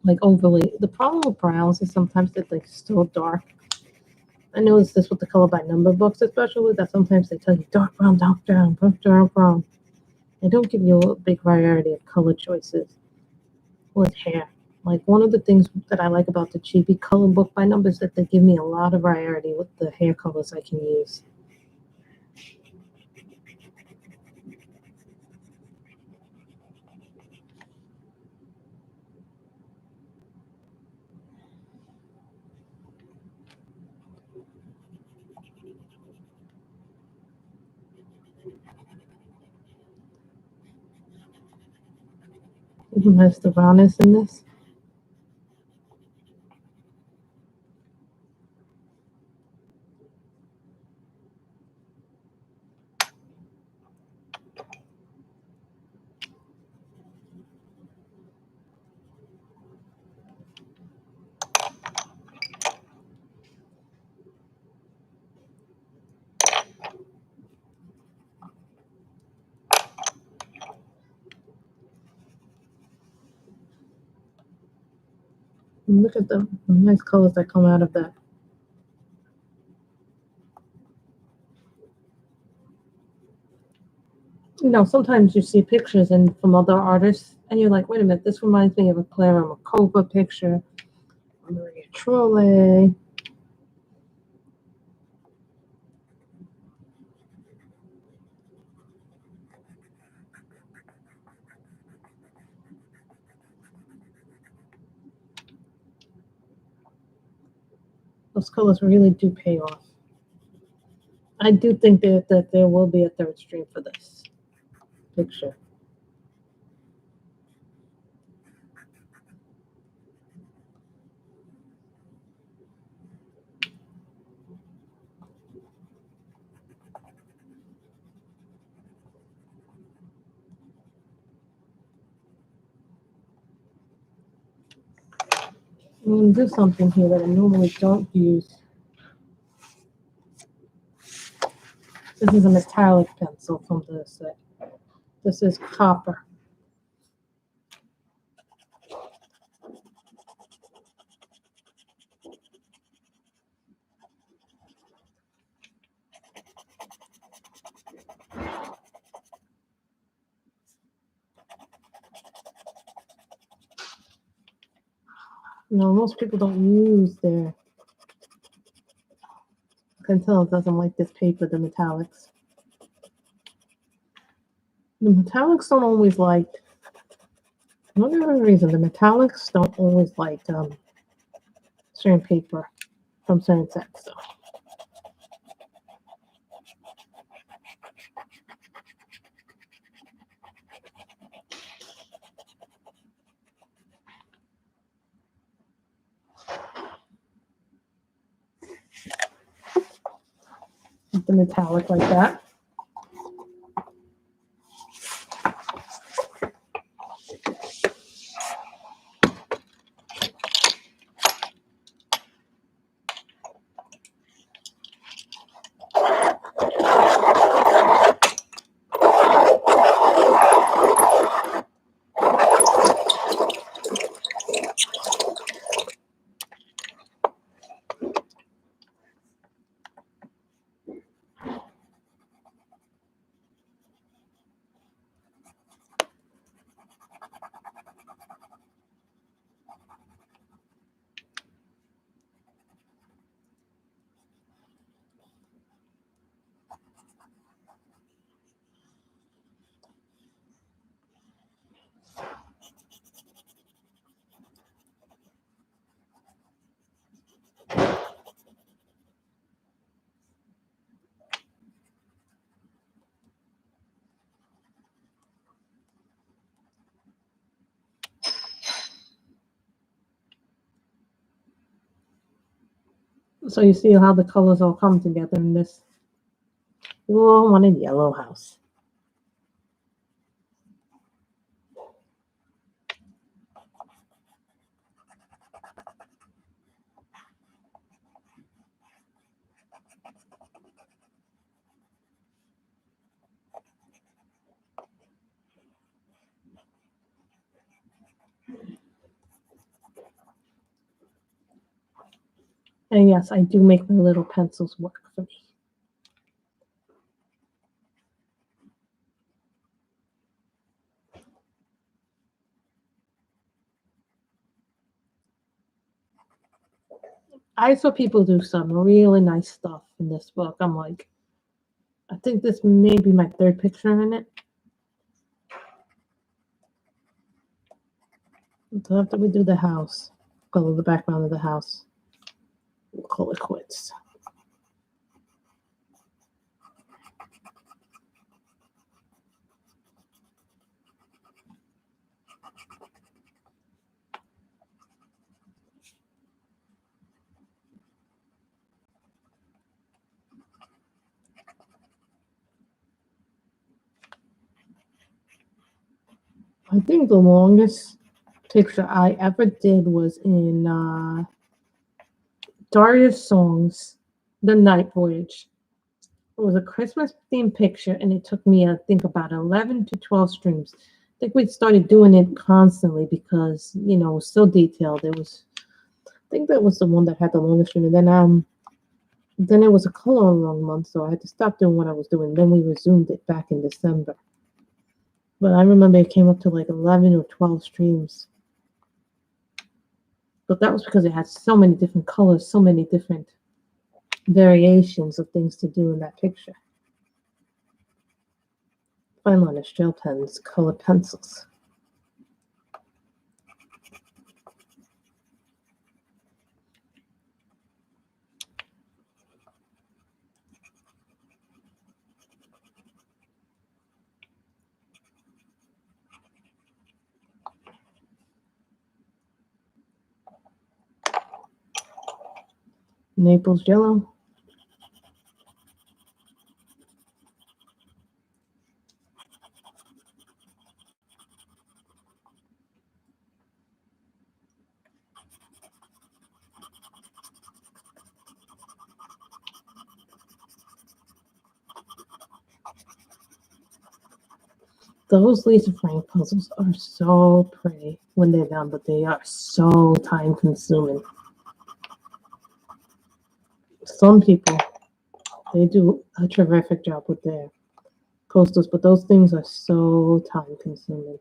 like overly. The problem with browns is sometimes they're like still dark. I noticed this with the color by number books, especially that sometimes they tell you dark brown, dark brown, dark brown. They don't give you a big variety of color choices with hair. Like one of the things that I like about the cheapy color book by numbers is that they give me a lot of variety with the hair colors I can use. Even has the brownness in this. And look at the nice colors that come out of that. You know, sometimes you see pictures and from other artists, and you're like, wait a minute, this reminds me of a Clara Makova picture, or Maria Trolle. Those colors really do pay off. I do think that there will be a third stream for this picture. I'm going to do something here that I normally don't use. This is a metallic pencil from the set. This is copper. You know, most people don't use their. I can tell it doesn't like this paper, the metallics. The metallics don't always like. For whatever reason, the metallics don't always like certain paper from certain sets. So. The metallic like that. So you see how the colors all come together in this. You all wanted yellow house. And yes, I do make my little pencils work for me. I saw people do some really nice stuff in this book. I'm like, I think this may be my third picture in it. So after we do the house, color the background of the house, we'll call it quits. I think the longest picture I ever did was in Darius Song's The Night Voyage. It was a Christmas themed picture, and it took me, I think, about 11 to 12 streams. I think we started doing it constantly because, you know, it was so detailed. It was, I think that was the one that had the longest stream. And then it was a color along month, so I had to stop doing what I was doing. Then we resumed it back in December. But I remember it came up to like 11 or 12 streams. But that was because it had so many different colors, so many different variations of things to do in that picture. Fine line gel pens, colored pencils. Naples Jello. Those Lisa Frank puzzles are so pretty when they're done, but they are so time consuming. Some people, they do a terrific job with their posters, but those things are so time consuming.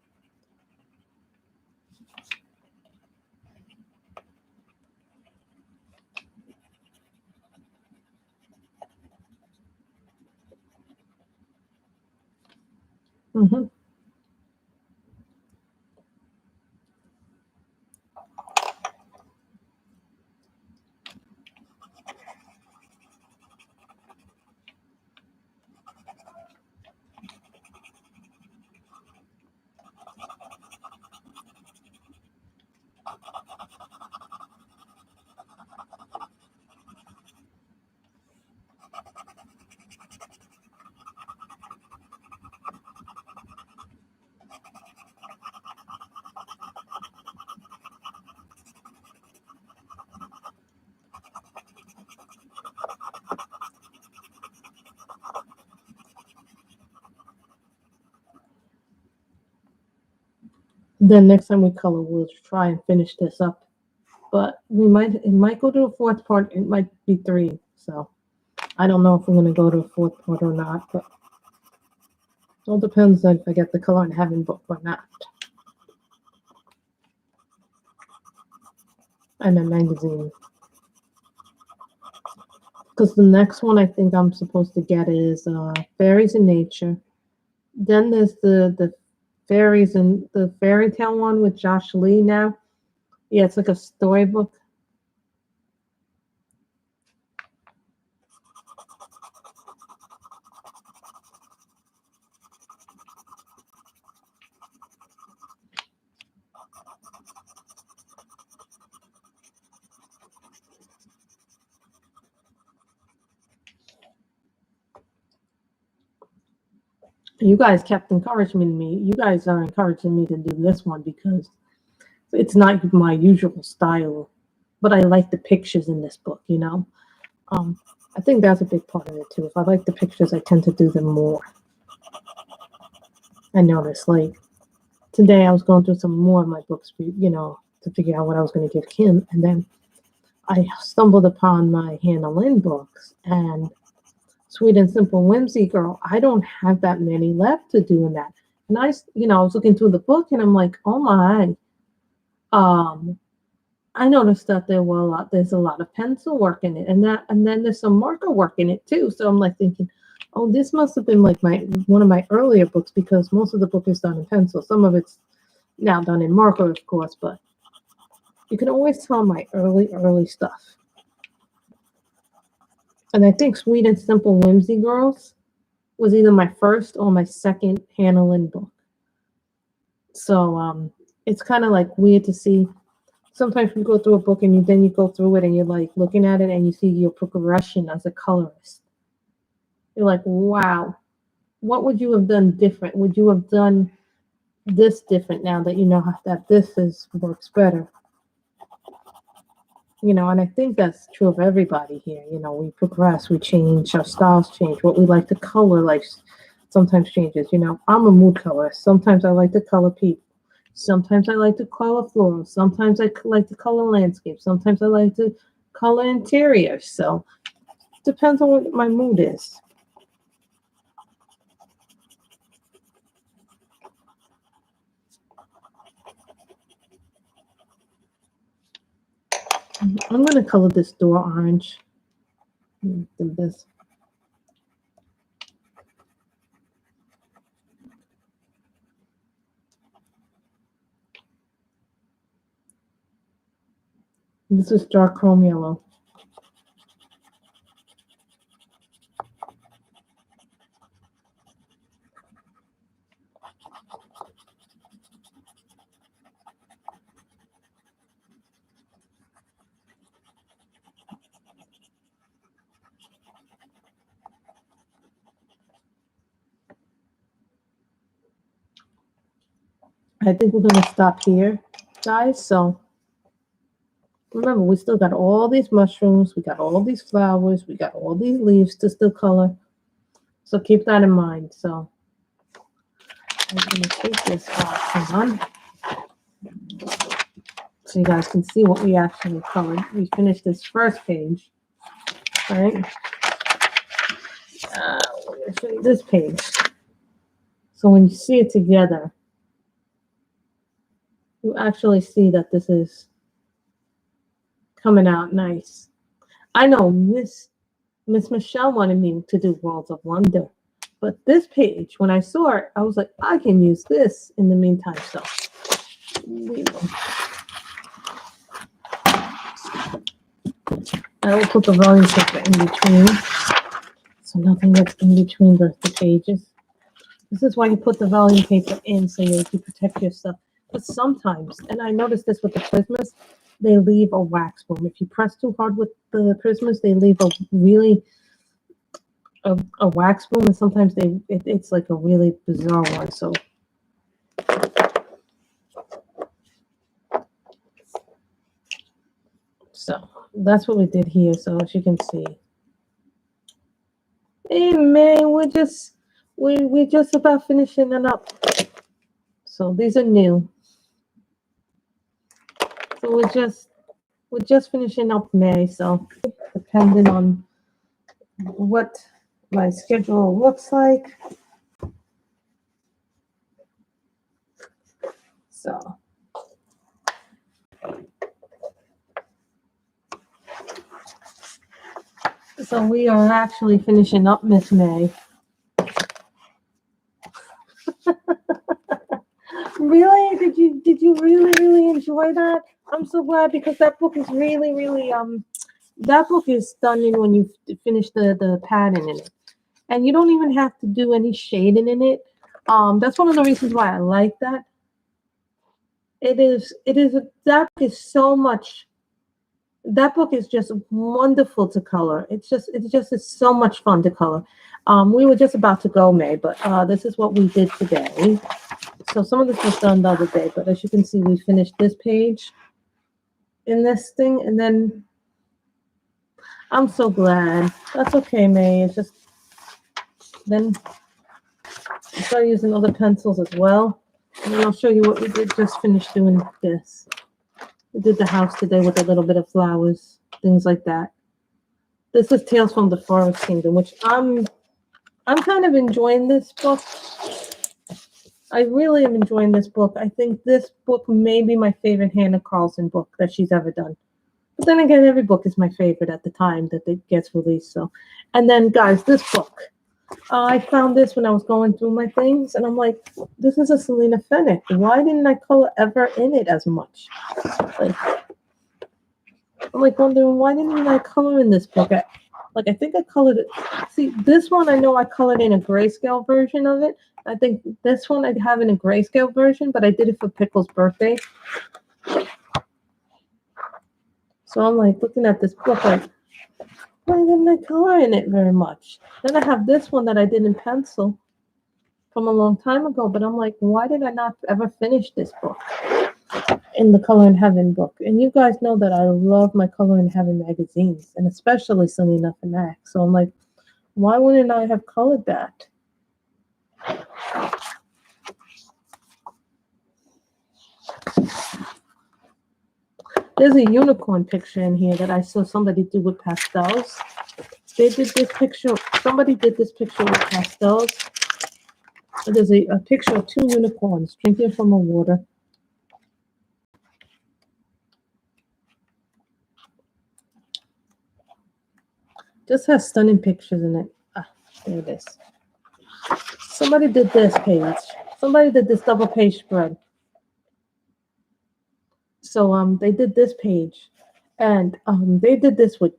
Mm-hmm. Then next time we color, we'll try and finish this up. But it might go to a fourth part. It might be 3. So I don't know if we're gonna go to a fourth part or not. But it all depends on if I get the color in heaven book or not. And a magazine. Because the next one I think I'm supposed to get is Fairies in Nature. Then there's the fairies and the fairy tale one with Josh Lee now. Yeah, it's like a storybook. You guys kept encouraging me. You guys are encouraging me to do this one because it's not my usual style, but I like the pictures in this book, you know. I think that's a big part of it too. If I like the pictures, I tend to do them more. I noticed, like today, I was going through some more of my books, you know, to figure out what I was going to give Kim, and then I stumbled upon my Hannah Lynn books and Sweet and Simple Whimsy Girl. I don't have that many left to do in that. And I was looking through the book and I'm like, oh my. Um, I noticed that there's a lot of pencil work in it, and then there's some marker work in it too. So I'm like thinking, oh, this must have been like one of my earlier books because most of the book is done in pencil. Some of it's now done in marker, of course, but you can always tell my early stuff. And I think Sweet and Simple Whimsy Girls was either my first or my second Hannah Lynn book. So it's kind of like weird to see. Sometimes you go through a book and then you go through it and you're like looking at it and you see your progression as a colorist. You're like, wow, what would you have done different? Would you have done this different now that you know that works better? And I think that's true of everybody here. We progress, we change, our styles change, what we like to color like sometimes changes. I'm a mood colorist. Sometimes I like to color people. Sometimes I like to color florals. Sometimes I like to color landscapes. Sometimes I like to color interiors. So it depends on what my mood is. I'm going to color this door orange. Do this. This is dark chrome yellow. I think we're going to stop here, guys. So remember, we still got all these mushrooms. We got all these flowers. We got all these leaves to still color. So keep that in mind. So I'm going to take this off on so you guys can see what we actually colored. We finished this first page, right? We're going to show you this page. So when you see it together, you actually see that this is coming out nice. I know Miss Michelle wanted me to do Worlds of Wonder, but this page, when I saw it, I was like, I can use this in the meantime. So we will. I will put the volume paper in between, so nothing gets in between the pages. This is why you put the volume paper in, so you protect your stuff. But sometimes, and I noticed this with the Prismas, they leave a wax boom. If you press too hard with the Prismas, they leave a really a wax boom, and sometimes it's like a really bizarre one. So that's what we did here. So as you can see, hey man, we're just about finishing it up. So these are new. So we're just finishing up May. So depending on what my schedule looks like. So we are actually finishing up Miss May. Really? Did you really enjoy that? I'm so glad because that book is really that book is stunning when you finish the pattern in it. And you don't even have to do any shading in it. That's one of the reasons why I like that. That book is just wonderful to color. It's so much fun to color. We were just about to go, May, but this is what we did today. So some of this was done the other day, but as you can see, we finished this page in this thing, and then I'm so glad. That's okay, May. It's just then I started using other pencils as well. And then I'll show you what we did. Just finished doing this. We did the house today with a little bit of flowers. things like that. This is Tales from the Forest Kingdom, which I'm kind of enjoying this book. I really am enjoying this book. I think this book may be my favorite Hannah Carlson book that she's ever done. But then again, every book is my favorite at the time that it gets released. So, and then guys, this book, I found this when I was going through my things, and I'm like, this is a Selena Fenwick. Why didn't I color ever in it as much? Like, I'm like wondering why didn't I color in this book? I think I colored it. See, this one I know I colored in a grayscale version of it. I think this one I'd have in a grayscale version, but I did it for Pickle's birthday. So I'm like looking at this book like, why didn't I color in it very much? Then I have this one that I did in pencil from a long time ago, but I'm like, why did I not ever finish this book in the Color in Heaven book? And you guys know that I love my Color in Heaven magazines, and especially Selena Fenwick. So I'm like, why wouldn't I have colored that? There's a unicorn picture in here that I saw somebody do with pastels. They did this picture. Somebody did this picture with pastels. There's a picture of two unicorns drinking from a water. Just has stunning pictures in it. Ah, there it is. Somebody did this page. Somebody did this double page spread. So they did this page, and they did this with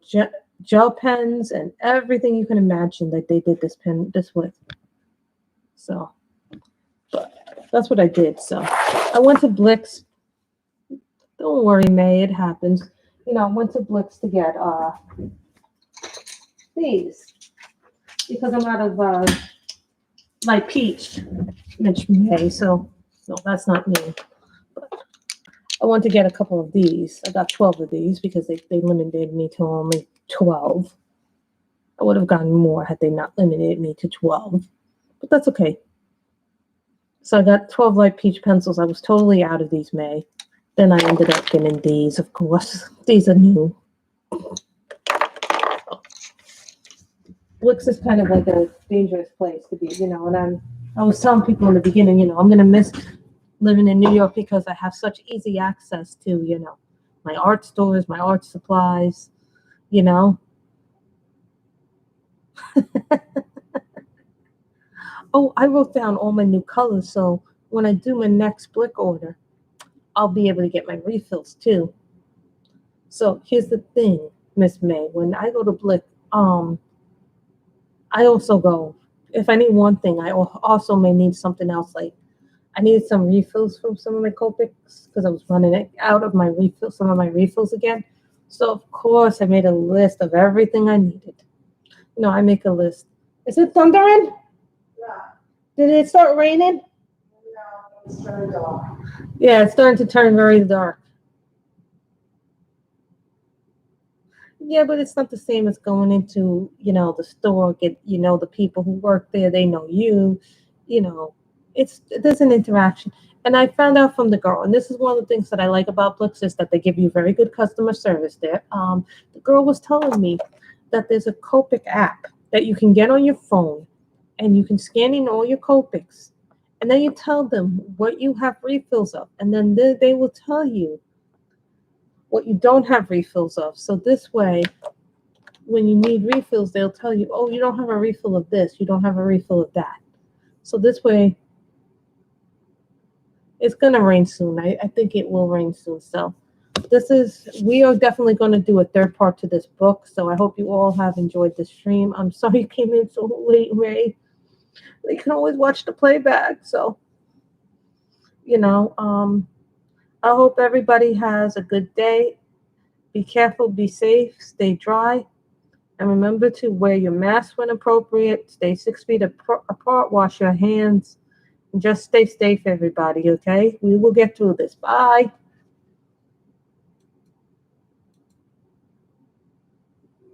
gel pens and everything you can imagine that they did this with. So that's what I did. So I went to Blicks. Don't worry, May, it happens. You know, I went to Blicks to get these because I'm out of my peach May. So no, that's not me. I want to get a couple of these. I got 12 of these because they limited me to only 12. I would have gotten more had they not limited me to 12. But that's okay. So I got 12 light peach pencils. I was totally out of these, May. Then I ended up getting these, of course. These are new. Blicks is kind of like a dangerous place to be, you know, and I was telling people in the beginning, you know, I'm going to miss living in New York because I have such easy access to, you know, my art stores, my art supplies, you know. Oh, I wrote down all my new colors, so when I do my next Blick order, I'll be able to get my refills too. So here's the thing, Miss May, when I go to Blick, I also go, if I need one thing, I also may need something else. Like I needed some refills from some of my Copics because I was running out of my refills, some of my refills again. So of course I made a list of everything I needed. You know, I make a list. Is it thundering? Yeah. Did it start raining? No, it's turning dark. Yeah, it's starting to turn very dark. Yeah, but it's not the same as going into, you know, the store, get, you know, the people who work there, they know you, you know, there's an interaction. And I found out from the girl, and this is one of the things that I like about Blicks is that they give you very good customer service there. The girl was telling me that there's a Copic app that you can get on your phone, and you can scan in all your Copics, and then you tell them what you have refills of, and then they will tell you what you don't have refills of. So this way, when you need refills, they'll tell you, oh, you don't have a refill of this, you don't have a refill of that. So this way, it's going to rain soon. I think it will rain soon. So we are definitely going to do a third part to this book. So I hope you all have enjoyed the stream. I'm sorry you came in so late, Ray. You can always watch the playback. So, you know, I hope everybody has a good day. Be careful, be safe, stay dry. And remember to wear your mask when appropriate. Stay 6 feet apart. Wash your hands. And just stay safe, everybody, okay? We will get through this. Bye.